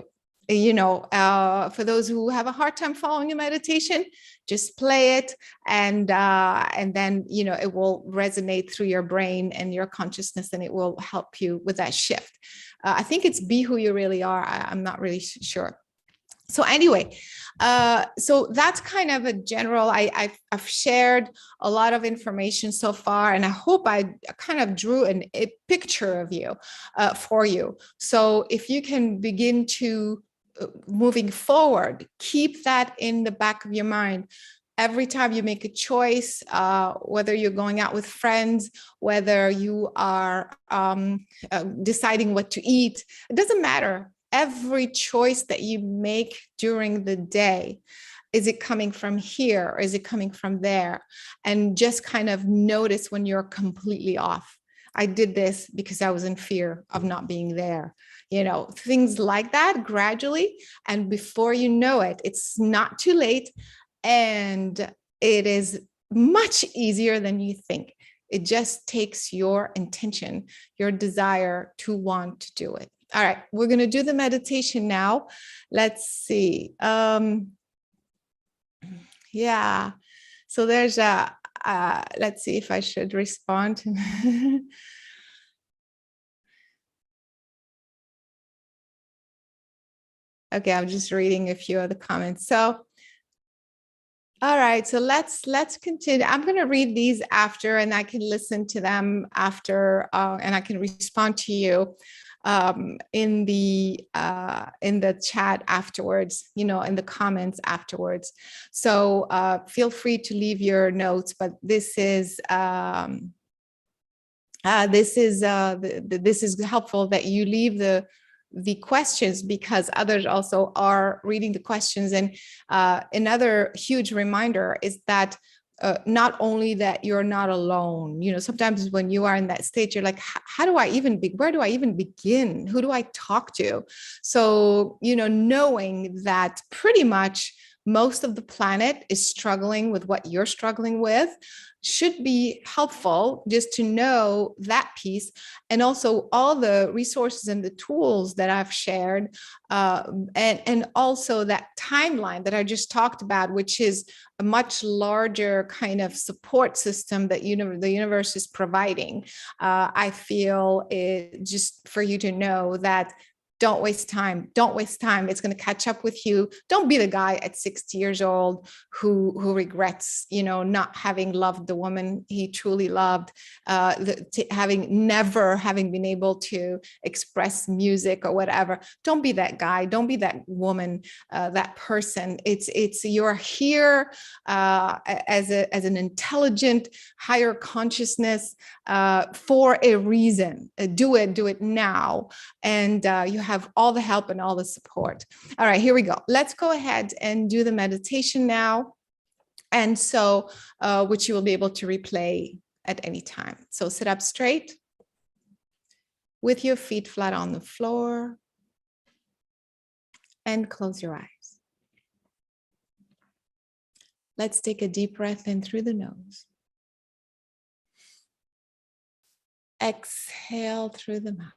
For those who have a hard time following a meditation, just play it, and then it will resonate through your brain and your consciousness, and it will help you with that shift. I think it's be who you really are. I'm not really sure. So anyway, so that's kind of a general, I've shared a lot of information so far, and I hope I kind of drew a picture of you for you. So if you can begin to, moving forward, keep that in the back of your mind. Every time you make a choice, whether you're going out with friends, whether you are deciding what to eat, it doesn't matter. Every choice that you make during the day, is it coming from here or is it coming from there? And just kind of notice when you're completely off. I did this because I was in fear of not being there. Things like that gradually. And before you know it, it's not too late. And it is much easier than you think. It just takes your intention, your desire to want to do it. All right, we're going to do the meditation now. Let's see. Yeah, so there's let's see if I should respond. Okay, I'm just reading a few of the comments. So, all right, so let's continue. I'm going to read these after, and I can listen to them after, and I can respond to you in the chat afterwards, in the comments afterwards. So feel free to leave your notes, but this is helpful that you leave the questions, because others also are reading the questions. And another huge reminder is that not only that you're not alone. Sometimes when you are in that state, you're like, how do I even where do I even begin? Who do I talk to? So, knowing that pretty much most of the planet is struggling with what you're struggling with should be helpful, just to know that piece. And also all the resources and the tools that I've shared, and also that timeline that I just talked about, which is a much larger kind of support system that the universe is providing. I feel it, just for you to know that don't waste time. Don't waste time. It's going to catch up with you. Don't be the guy at 60 years old who regrets, not having loved the woman he truly loved, never having been able to express music or whatever. Don't be that guy. Don't be that woman, that person. It's you're here as an intelligent, higher consciousness for a reason. Do it now, and you have all the help and all the support. All right, here we go. Let's go ahead and do the meditation now. And so, which you will be able to replay at any time. So sit up straight with your feet flat on the floor and close your eyes. Let's take a deep breath in through the nose. Exhale through the mouth.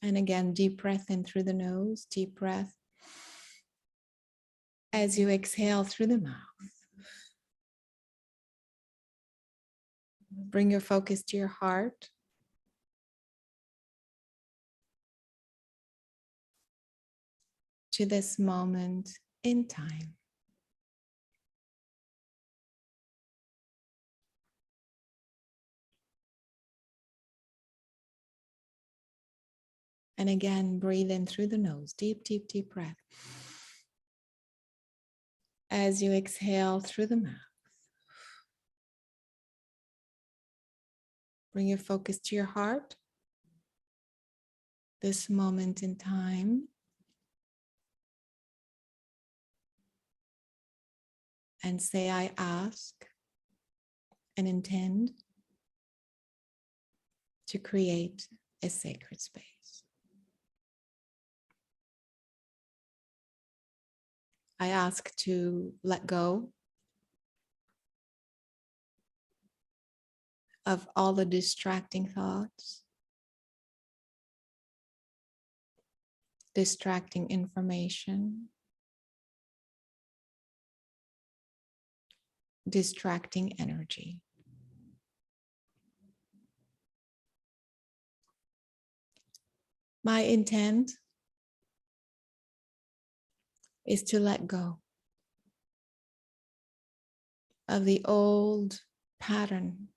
And again, deep breath in through the nose, deep breath. As you exhale through the mouth, bring your focus to your heart. To this moment in time. And again, breathe in through the nose, deep, deep, deep breath. As you exhale through the mouth, bring your focus to your heart, this moment in time, and say, I ask and intend to create a sacred space. I ask to let go of all the distracting thoughts, distracting information, distracting energy. My intent is to let go of the old pattern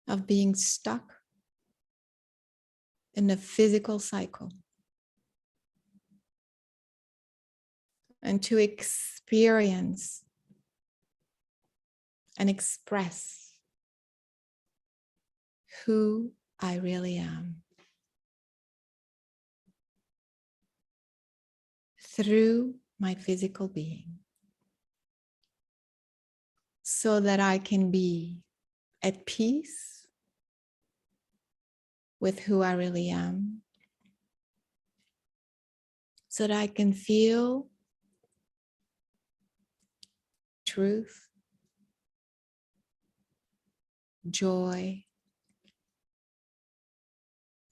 of being stuck in the physical cycle and to experience and express who I really am through my physical being, so that I can be at peace with who I really am, so that I can feel truth, joy,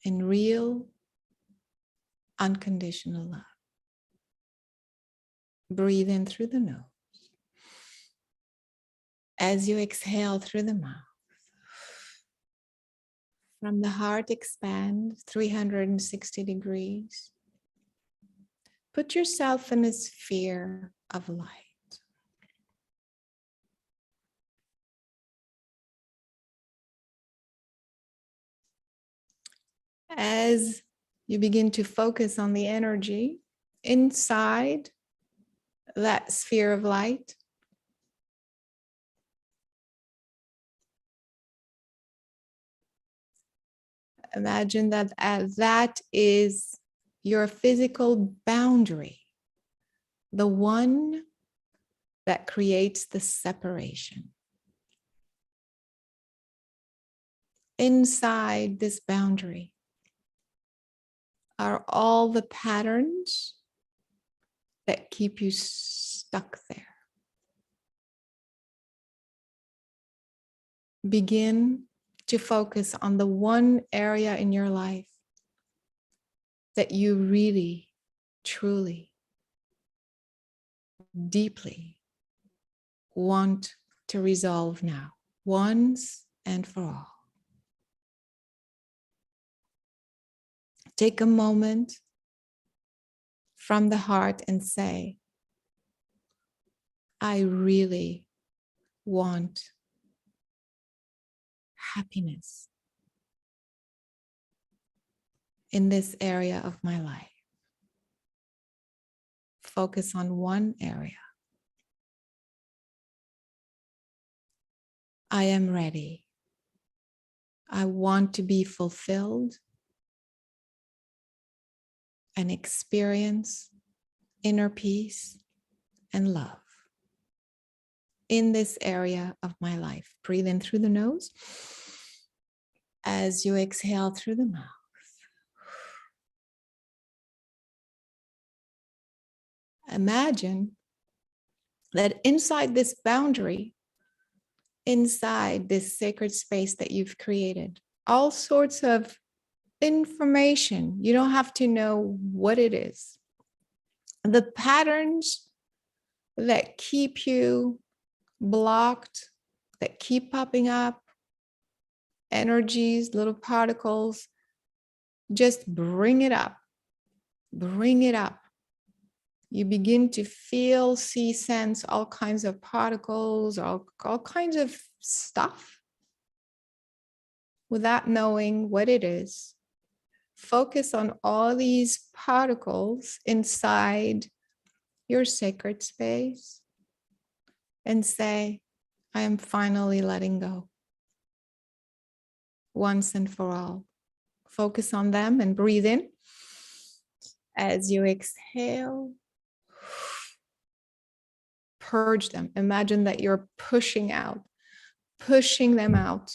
and real unconditional love. Breathe in through the nose. As you exhale through the mouth, from the heart expand 360 degrees. Put yourself in a sphere of light. As you begin to focus on the energy inside that sphere of light, imagine that that is your physical boundary, the one that creates the separation. Inside this boundary are all the patterns that keep you stuck there. Begin to focus on the one area in your life that you really, truly, deeply want to resolve now, once and for all. Take a moment from the heart and say, I really want happiness in this area of my life. Focus on one area. I am ready. I want to be fulfilled and experience inner peace and love in this area of my life. Breathe in through the nose as you exhale through the mouth. Imagine that inside this boundary, inside this sacred space that you've created, all sorts of information, you don't have to know what it is. The patterns that keep you blocked, that keep popping up, energies, little particles, just bring it up. Bring it up. You begin to feel, see, sense all kinds of particles, all kinds of stuff without knowing what it is. Focus on all these particles inside your sacred space and say, I am finally letting go once and for all. Focus on them and breathe in. As you exhale, purge them. Imagine that you're pushing them out.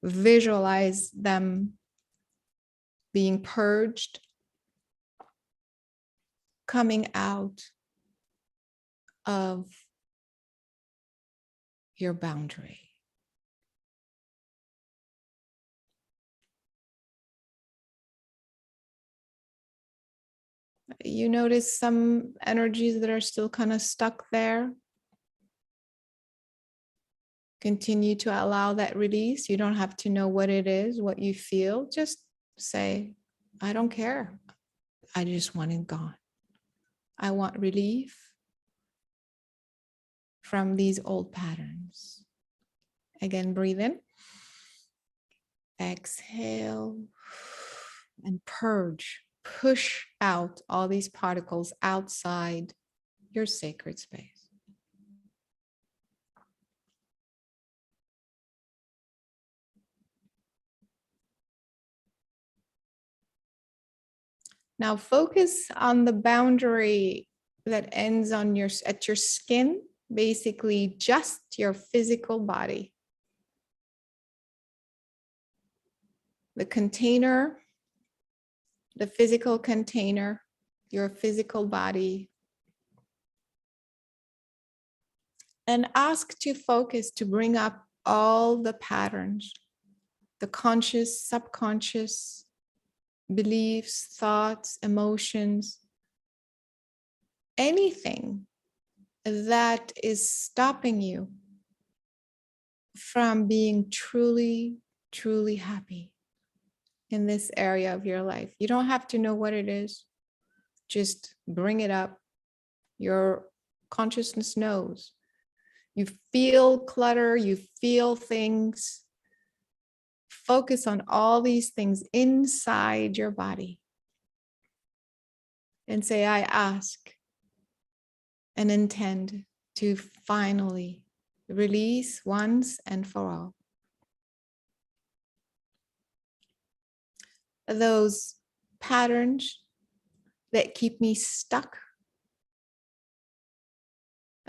Visualize them being purged, coming out of your boundary. You notice some energies that are still kind of stuck there. Continue to allow that release. You don't have to know what it is, what you feel. Just say, I don't care. I just want it gone. I want relief from these old patterns. Again, breathe in. Exhale and purge. Push out all these particles outside your sacred space. Now focus on the boundary that ends on at your skin, basically just your physical body. The container, the physical container, your physical body. And ask to focus to bring up all the patterns, the conscious, subconscious, beliefs, thoughts, emotions, anything that is stopping you from being truly, truly happy in this area of your life. You don't have to know what it is. Just bring it up. Your consciousness knows. You feel clutter, you feel things. Focus on all these things inside your body and say, I ask and intend to finally release once and for all those patterns that keep me stuck,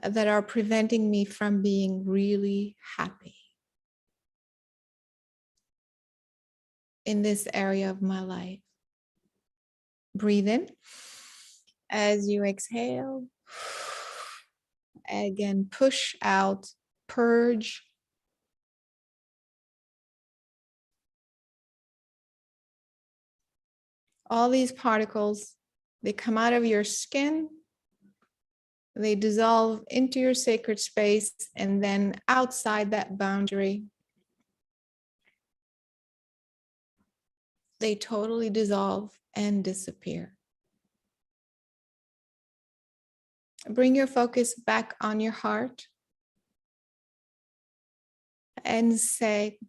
that are preventing me from being really happy in this area of my life. Breathe in as you exhale. Again, push out, purge. All these particles, they come out of your skin, they dissolve into your sacred space, and then outside that boundary, they totally dissolve and disappear. Bring your focus back on your heart and say,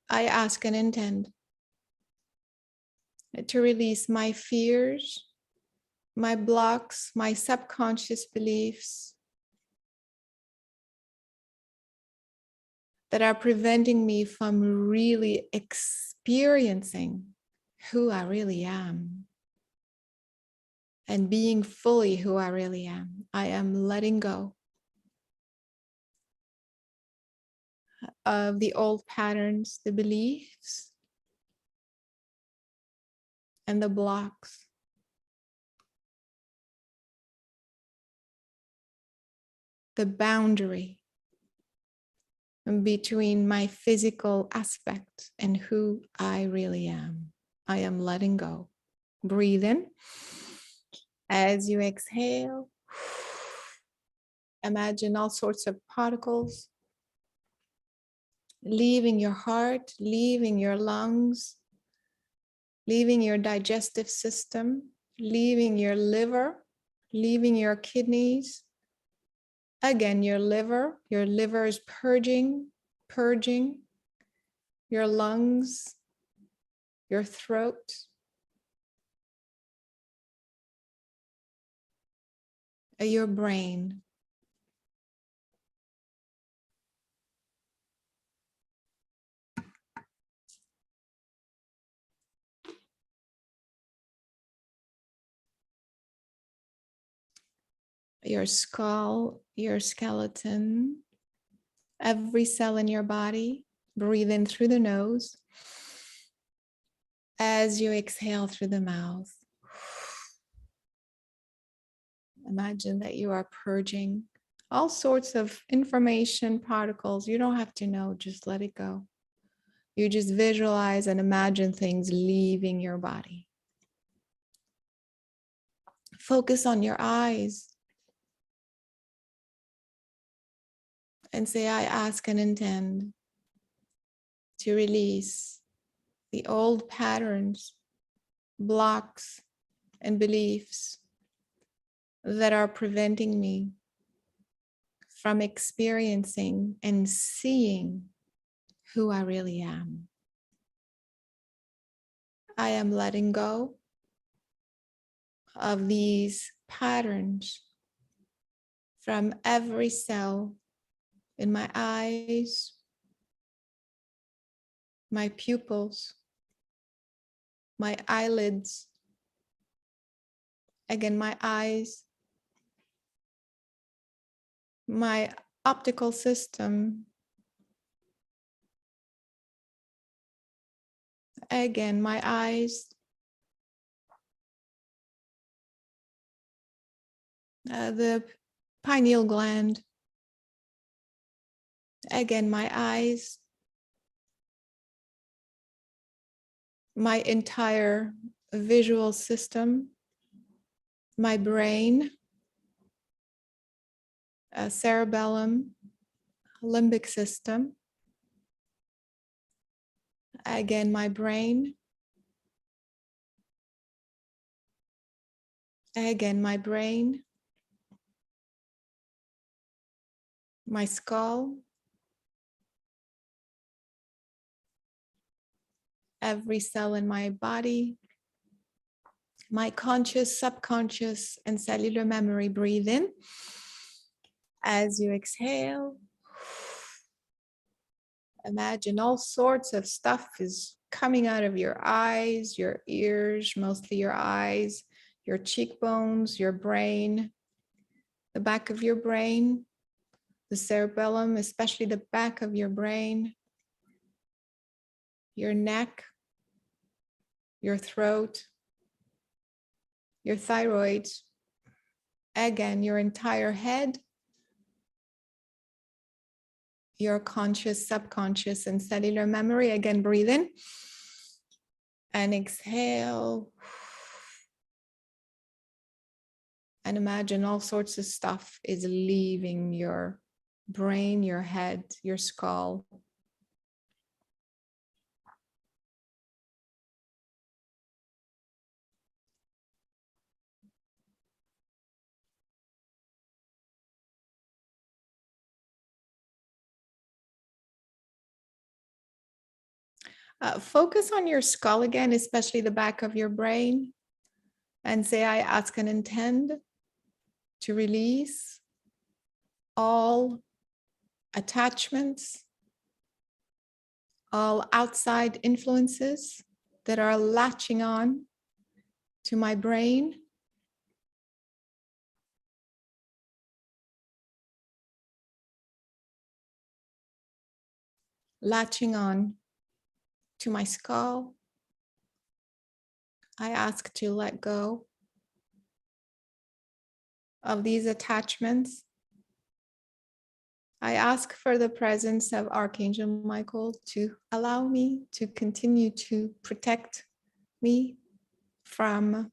I ask and intend to release my fears, my blocks, my subconscious beliefs that are preventing me from really experiencing who I really am and being fully who I really am. I am letting go of the old patterns, the beliefs, and the blocks. The boundary between my physical aspect and who I really am. I am letting go. Breathe in. As you exhale, imagine all sorts of particles leaving your heart, leaving your lungs, leaving your digestive system, leaving your liver, leaving your kidneys. Again, your liver is purging your lungs, your throat, your brain. Your skull, your skeleton, every cell in your body. Breathe in through the nose. As you exhale through the mouth, imagine that you are purging all sorts of information, particles. You don't have to know, just let it go. You just visualize and imagine things leaving your body. Focus on your eyes and say, I ask and intend to release the old patterns, blocks, and beliefs that are preventing me from experiencing and seeing who I really am. I am letting go of these patterns from every cell in my eyes, my pupils, my eyelids, again, my eyes, my optical system, again, my eyes, the pineal gland, again, my eyes, my entire visual system, my brain, cerebellum, limbic system, again, my brain, again, my brain, my skull, every cell in my body, my conscious, subconscious, and cellular memory. Breathe in. As you exhale, imagine all sorts of stuff is coming out of your eyes, your ears, mostly your eyes, your cheekbones, your brain, the back of your brain, the cerebellum, especially the back of your brain, your neck, your throat, your thyroid, again, your entire head, your conscious, subconscious, and cellular memory. Again, breathe in and exhale. And imagine all sorts of stuff is leaving your brain, your head, your skull. Focus on your skull again, especially the back of your brain, and say, I ask and intend to release all attachments, all outside influences that are latching on to my brain, latching on to my skull. I ask to let go of these attachments. I ask for the presence of Archangel Michael to allow me to continue to protect me from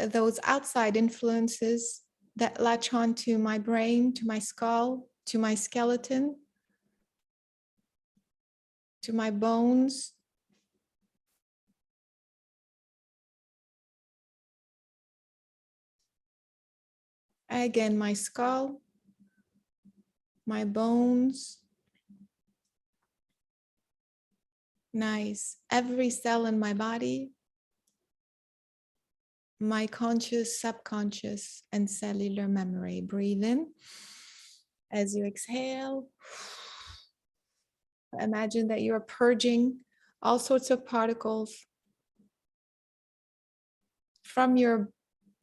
those outside influences that latch on to my brain, to my skull, to my skeleton, to my bones. Again, my skull, my bones. Nice. Every cell in my body, my conscious, subconscious, and cellular memory. Breathe in. As you exhale, imagine that you're purging all sorts of particles from your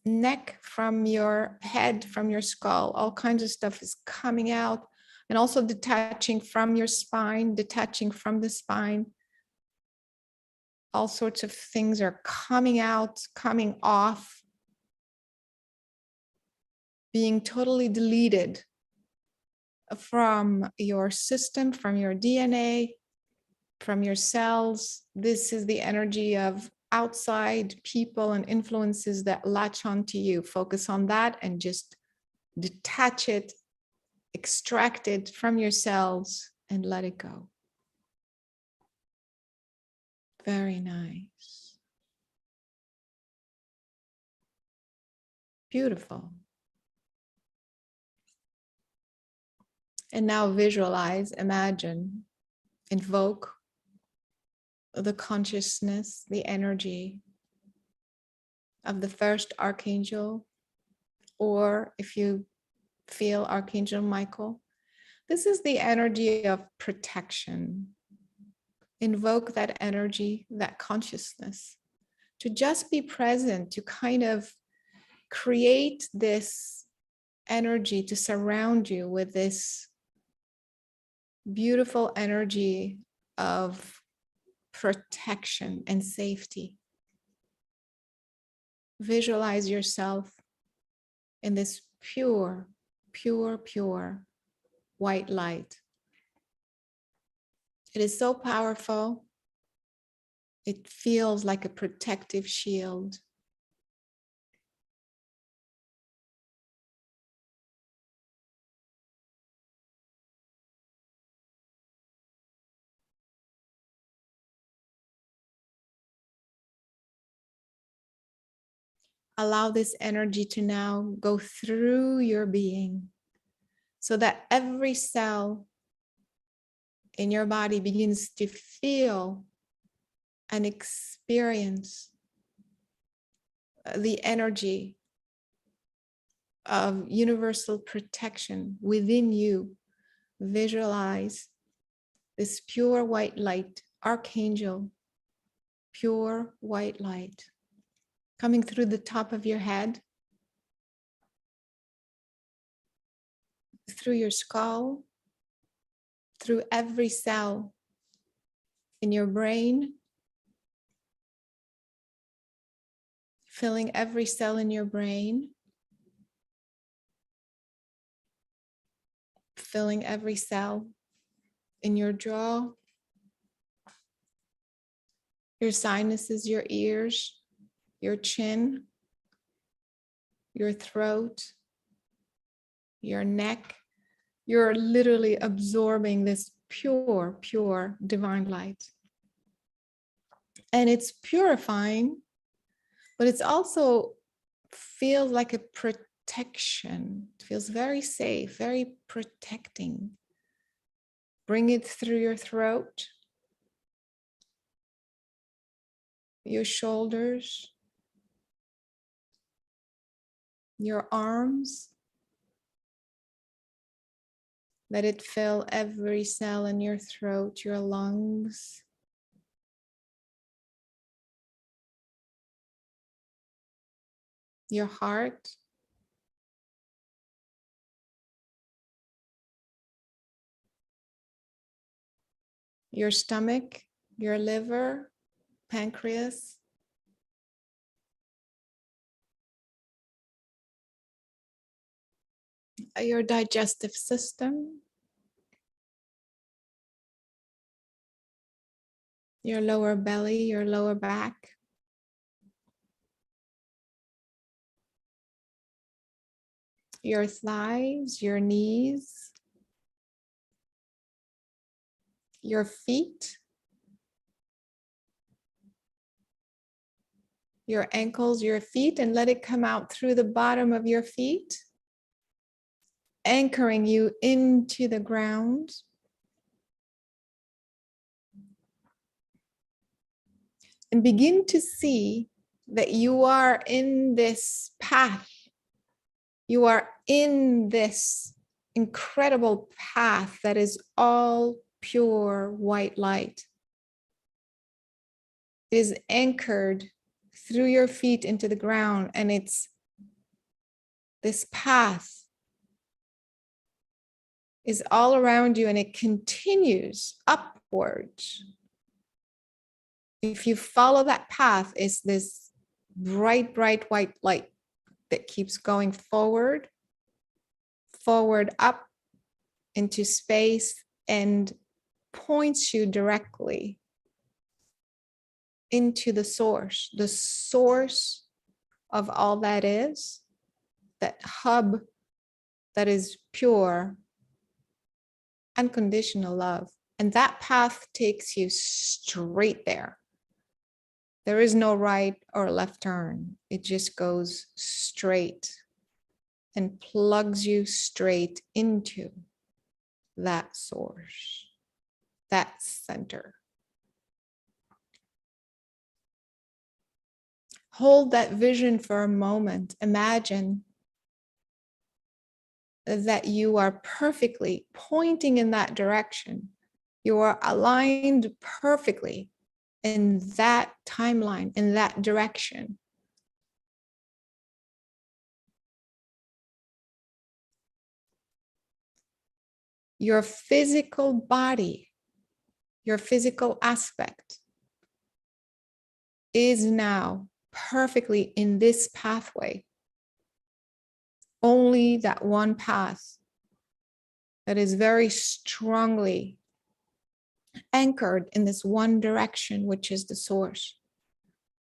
neck, from your head, from your skull. All kinds of stuff is coming out, and also detaching from your spine, detaching from the spine. All sorts of things are coming out, coming off, being totally deleted from your system, from your DNA, from your cells. This is the energy of outside people and influences that latch onto you. Focus on that and just detach it, extract it from your cells and let it go. Very nice. Beautiful. And now visualize, imagine, invoke the consciousness, the energy of the first archangel, or if you feel Archangel Michael, this is the energy of protection. Invoke that energy, that consciousness, to just be present, to kind of create this energy to surround you with this beautiful energy of protection and safety. Visualize yourself in this pure, pure, pure white light. It is so powerful. It feels like a protective shield. Allow this energy to now go through your being so that every cell in your body begins to feel and experience the energy of universal protection within you. Visualize this pure white light, archangel, pure white light, coming through the top of your head, through your skull, through every cell in your brain, filling every cell in your brain, filling every cell in your jaw, your sinuses, your ears, your chin, your throat, your neck. You're literally absorbing this pure, pure divine light. And it's purifying, but it's also feels like a protection. It feels very safe, very protecting. Bring it through your throat, your shoulders, your arms. Let it fill every cell in your throat, your lungs. Your heart. Your stomach, your liver, pancreas. Your digestive system. Your lower belly, your lower back. Your thighs, your knees. Your feet. Your ankles, your feet, and let it come out through the bottom of your feet, anchoring you into the ground. And begin to see that you are in this path. You are in this incredible path that is all pure white light. It is anchored through your feet into the ground, and it's this path is all around you and it continues upwards. If you follow that path, it's this bright, bright white light that keeps going forward, forward up into space and points you directly into the source of all that is, that hub that is pure, unconditional love. And that path takes you straight there. There is no right or left turn. It just goes straight and plugs you straight into that source, that center. Hold that vision for a moment. Imagine that you are perfectly pointing in that direction. You are aligned perfectly in that timeline, in that direction. Your physical body, your physical aspect is now perfectly in this pathway. Only that one path that is very strongly anchored in this one direction, which is the source.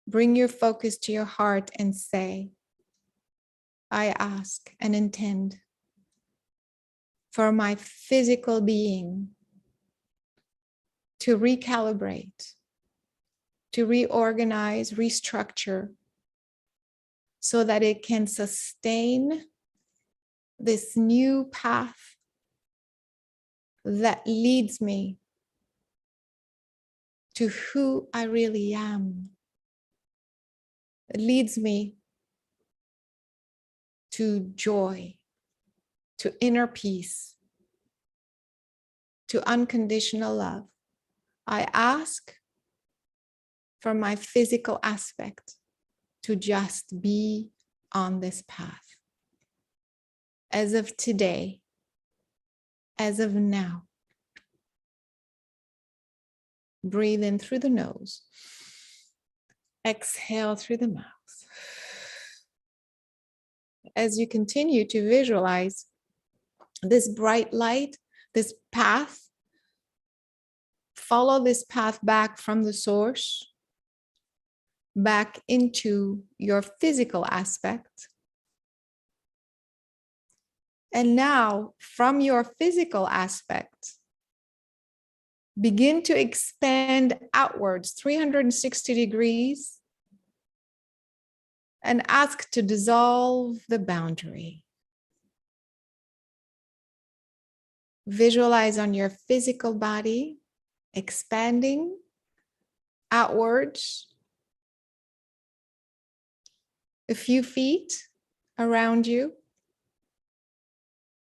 Bring your focus to your heart and say, I ask and intend for my physical being to recalibrate, to reorganize, restructure, so that it can sustain this new path that leads me to who I really am. It leads me to joy, to inner peace, to unconditional love. I ask for my physical aspect to just be on this path. As of today, as of now, breathe in through the nose, exhale through the mouth. As you continue to visualize this bright light, this path, follow this path back from the source, back into your physical aspect. And now, from your physical aspect, begin to expand outwards 360 degrees and ask to dissolve the boundary. Visualize on your physical body expanding outwards a few feet around you.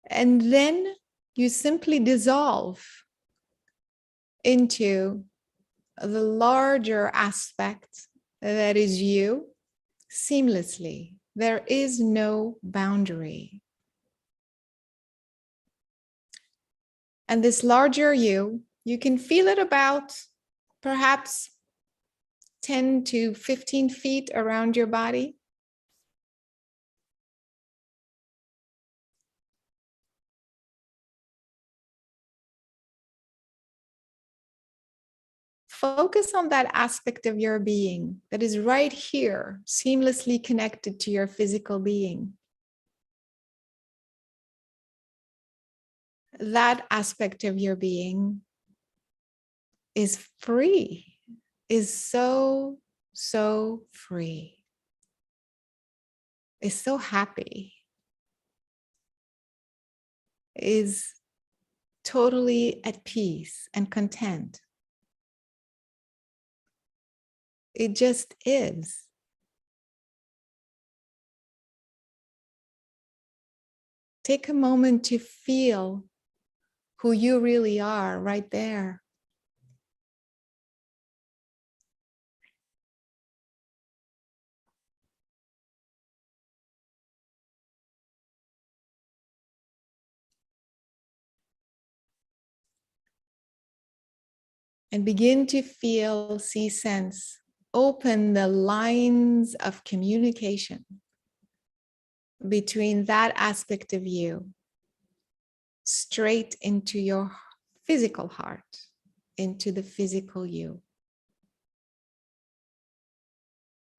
And then you simply dissolve into the larger aspect that is you seamlessly. There is no boundary. And this larger you can feel it about perhaps 10 to 15 feet around your body. Focus on that aspect of your being that is right here, seamlessly connected to your physical being. That aspect of your being is free, is so free, is so happy, is totally at peace and content. It just is. Take a moment to feel who you really are right there. And begin to feel, see, sense. Open the lines of communication between that aspect of you straight into your physical heart, into the physical you.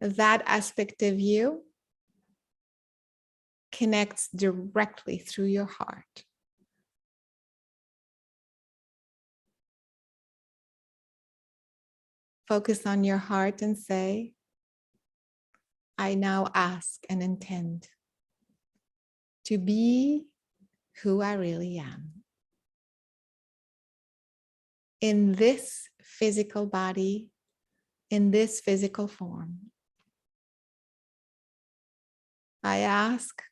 that aspect of you connects directly through your heart. Focus on your heart and say, I now ask and intend to be who I really am. In this physical body, in this physical form. I ask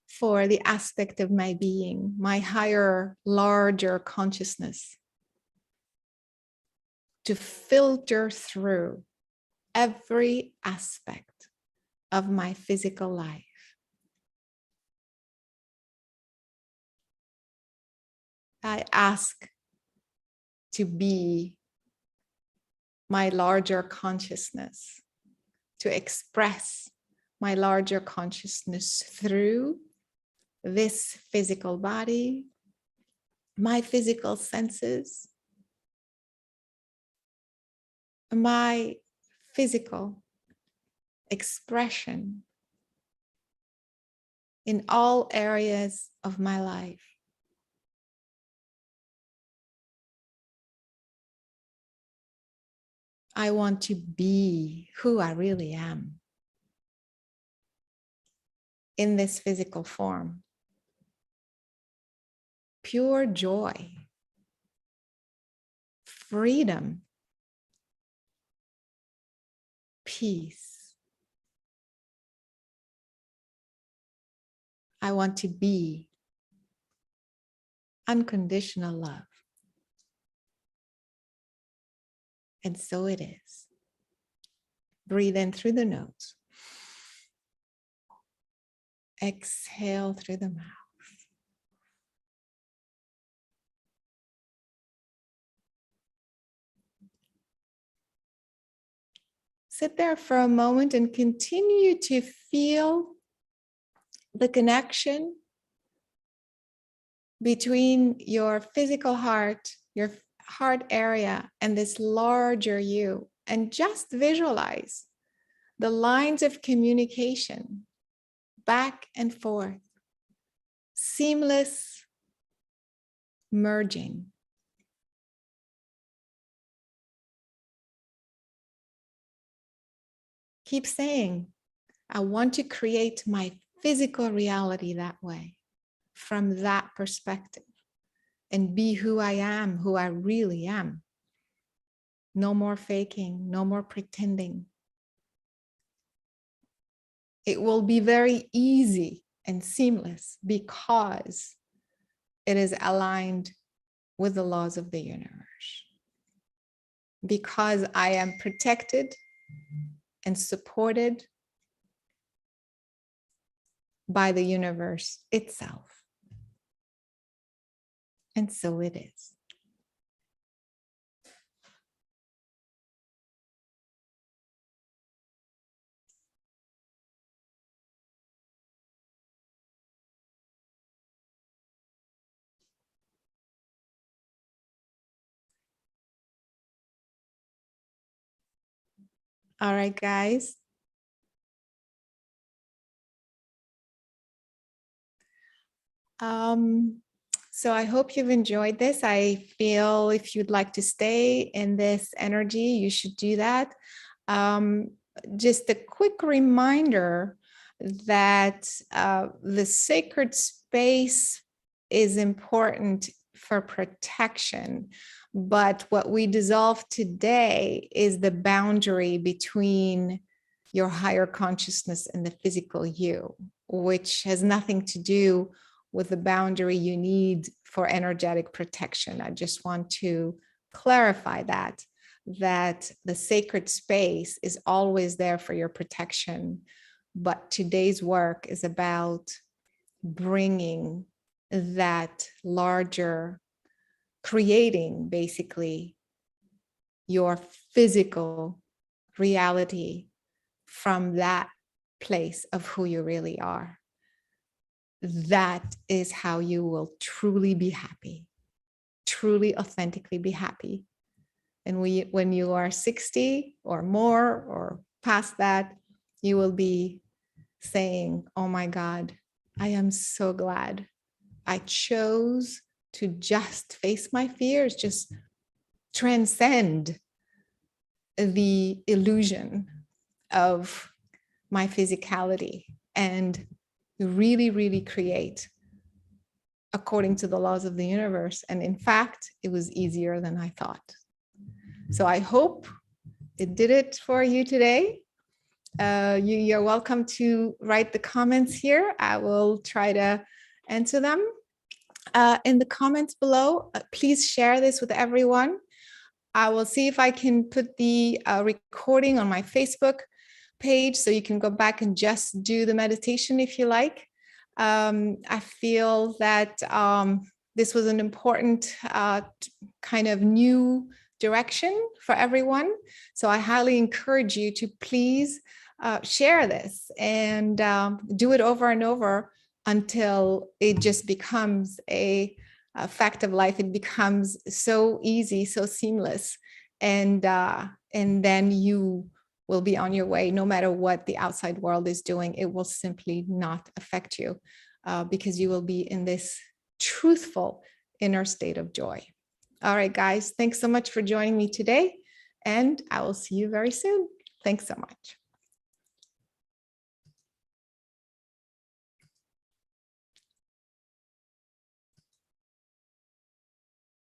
for the aspect of my being, my higher, larger consciousness, to filter through every aspect of my physical life. I ask to be my larger consciousness, to express my larger consciousness through this physical body, my physical senses, my physical expression in all areas of my life. I want to be who I really am in this physical form. Pure joy, freedom, peace. I want to be unconditional love. And so it is. Breathe in through the nose. Exhale through the mouth. Sit there for a moment and continue to feel the connection between your physical heart, your heart area, and this larger you. And just visualize the lines of communication back and forth, seamless merging. Keep saying, I want to create my physical reality that way, from that perspective, and be who I am, who I really am. No more faking, no more pretending. It will be very easy and seamless because it is aligned with the laws of the universe. Because I am protected and supported by the universe itself. And so it is. All right, guys. So I hope you've enjoyed this. I feel if you'd like to stay in this energy, you should do that. Just a quick reminder that the sacred space is important for protection. But what we dissolve today is the boundary between your higher consciousness and the physical you, which has nothing to do with the boundary you need for energetic protection. I just want to clarify that the sacred space is always there for your protection. But today's work is about bringing that larger, creating basically your physical reality from that place of who you really are. That is how you will truly be happy, truly authentically be happy, And when you are 60 or more or past that, you will be saying, oh my God, I am so glad I chose to just face my fears, just transcend the illusion of my physicality and really, really create according to the laws of the universe. And in fact, it was easier than I thought. So I hope it did it for you today. You're welcome to write the comments here. I will try to answer them. In the comments below, please share this with everyone. I will see if I can put the recording on my Facebook page so you can go back and just do the meditation if you like. I feel that this was an important kind of new direction for everyone. So I highly encourage you to please share this and do it over and over until it just becomes a fact of life. It becomes so easy, so seamless, and then you will be on your way. No matter what the outside world is doing, it will simply not affect you because you will be in this truthful inner state of joy. All right, guys, thanks so much for joining me today, and I will see you very soon. Thanks so much.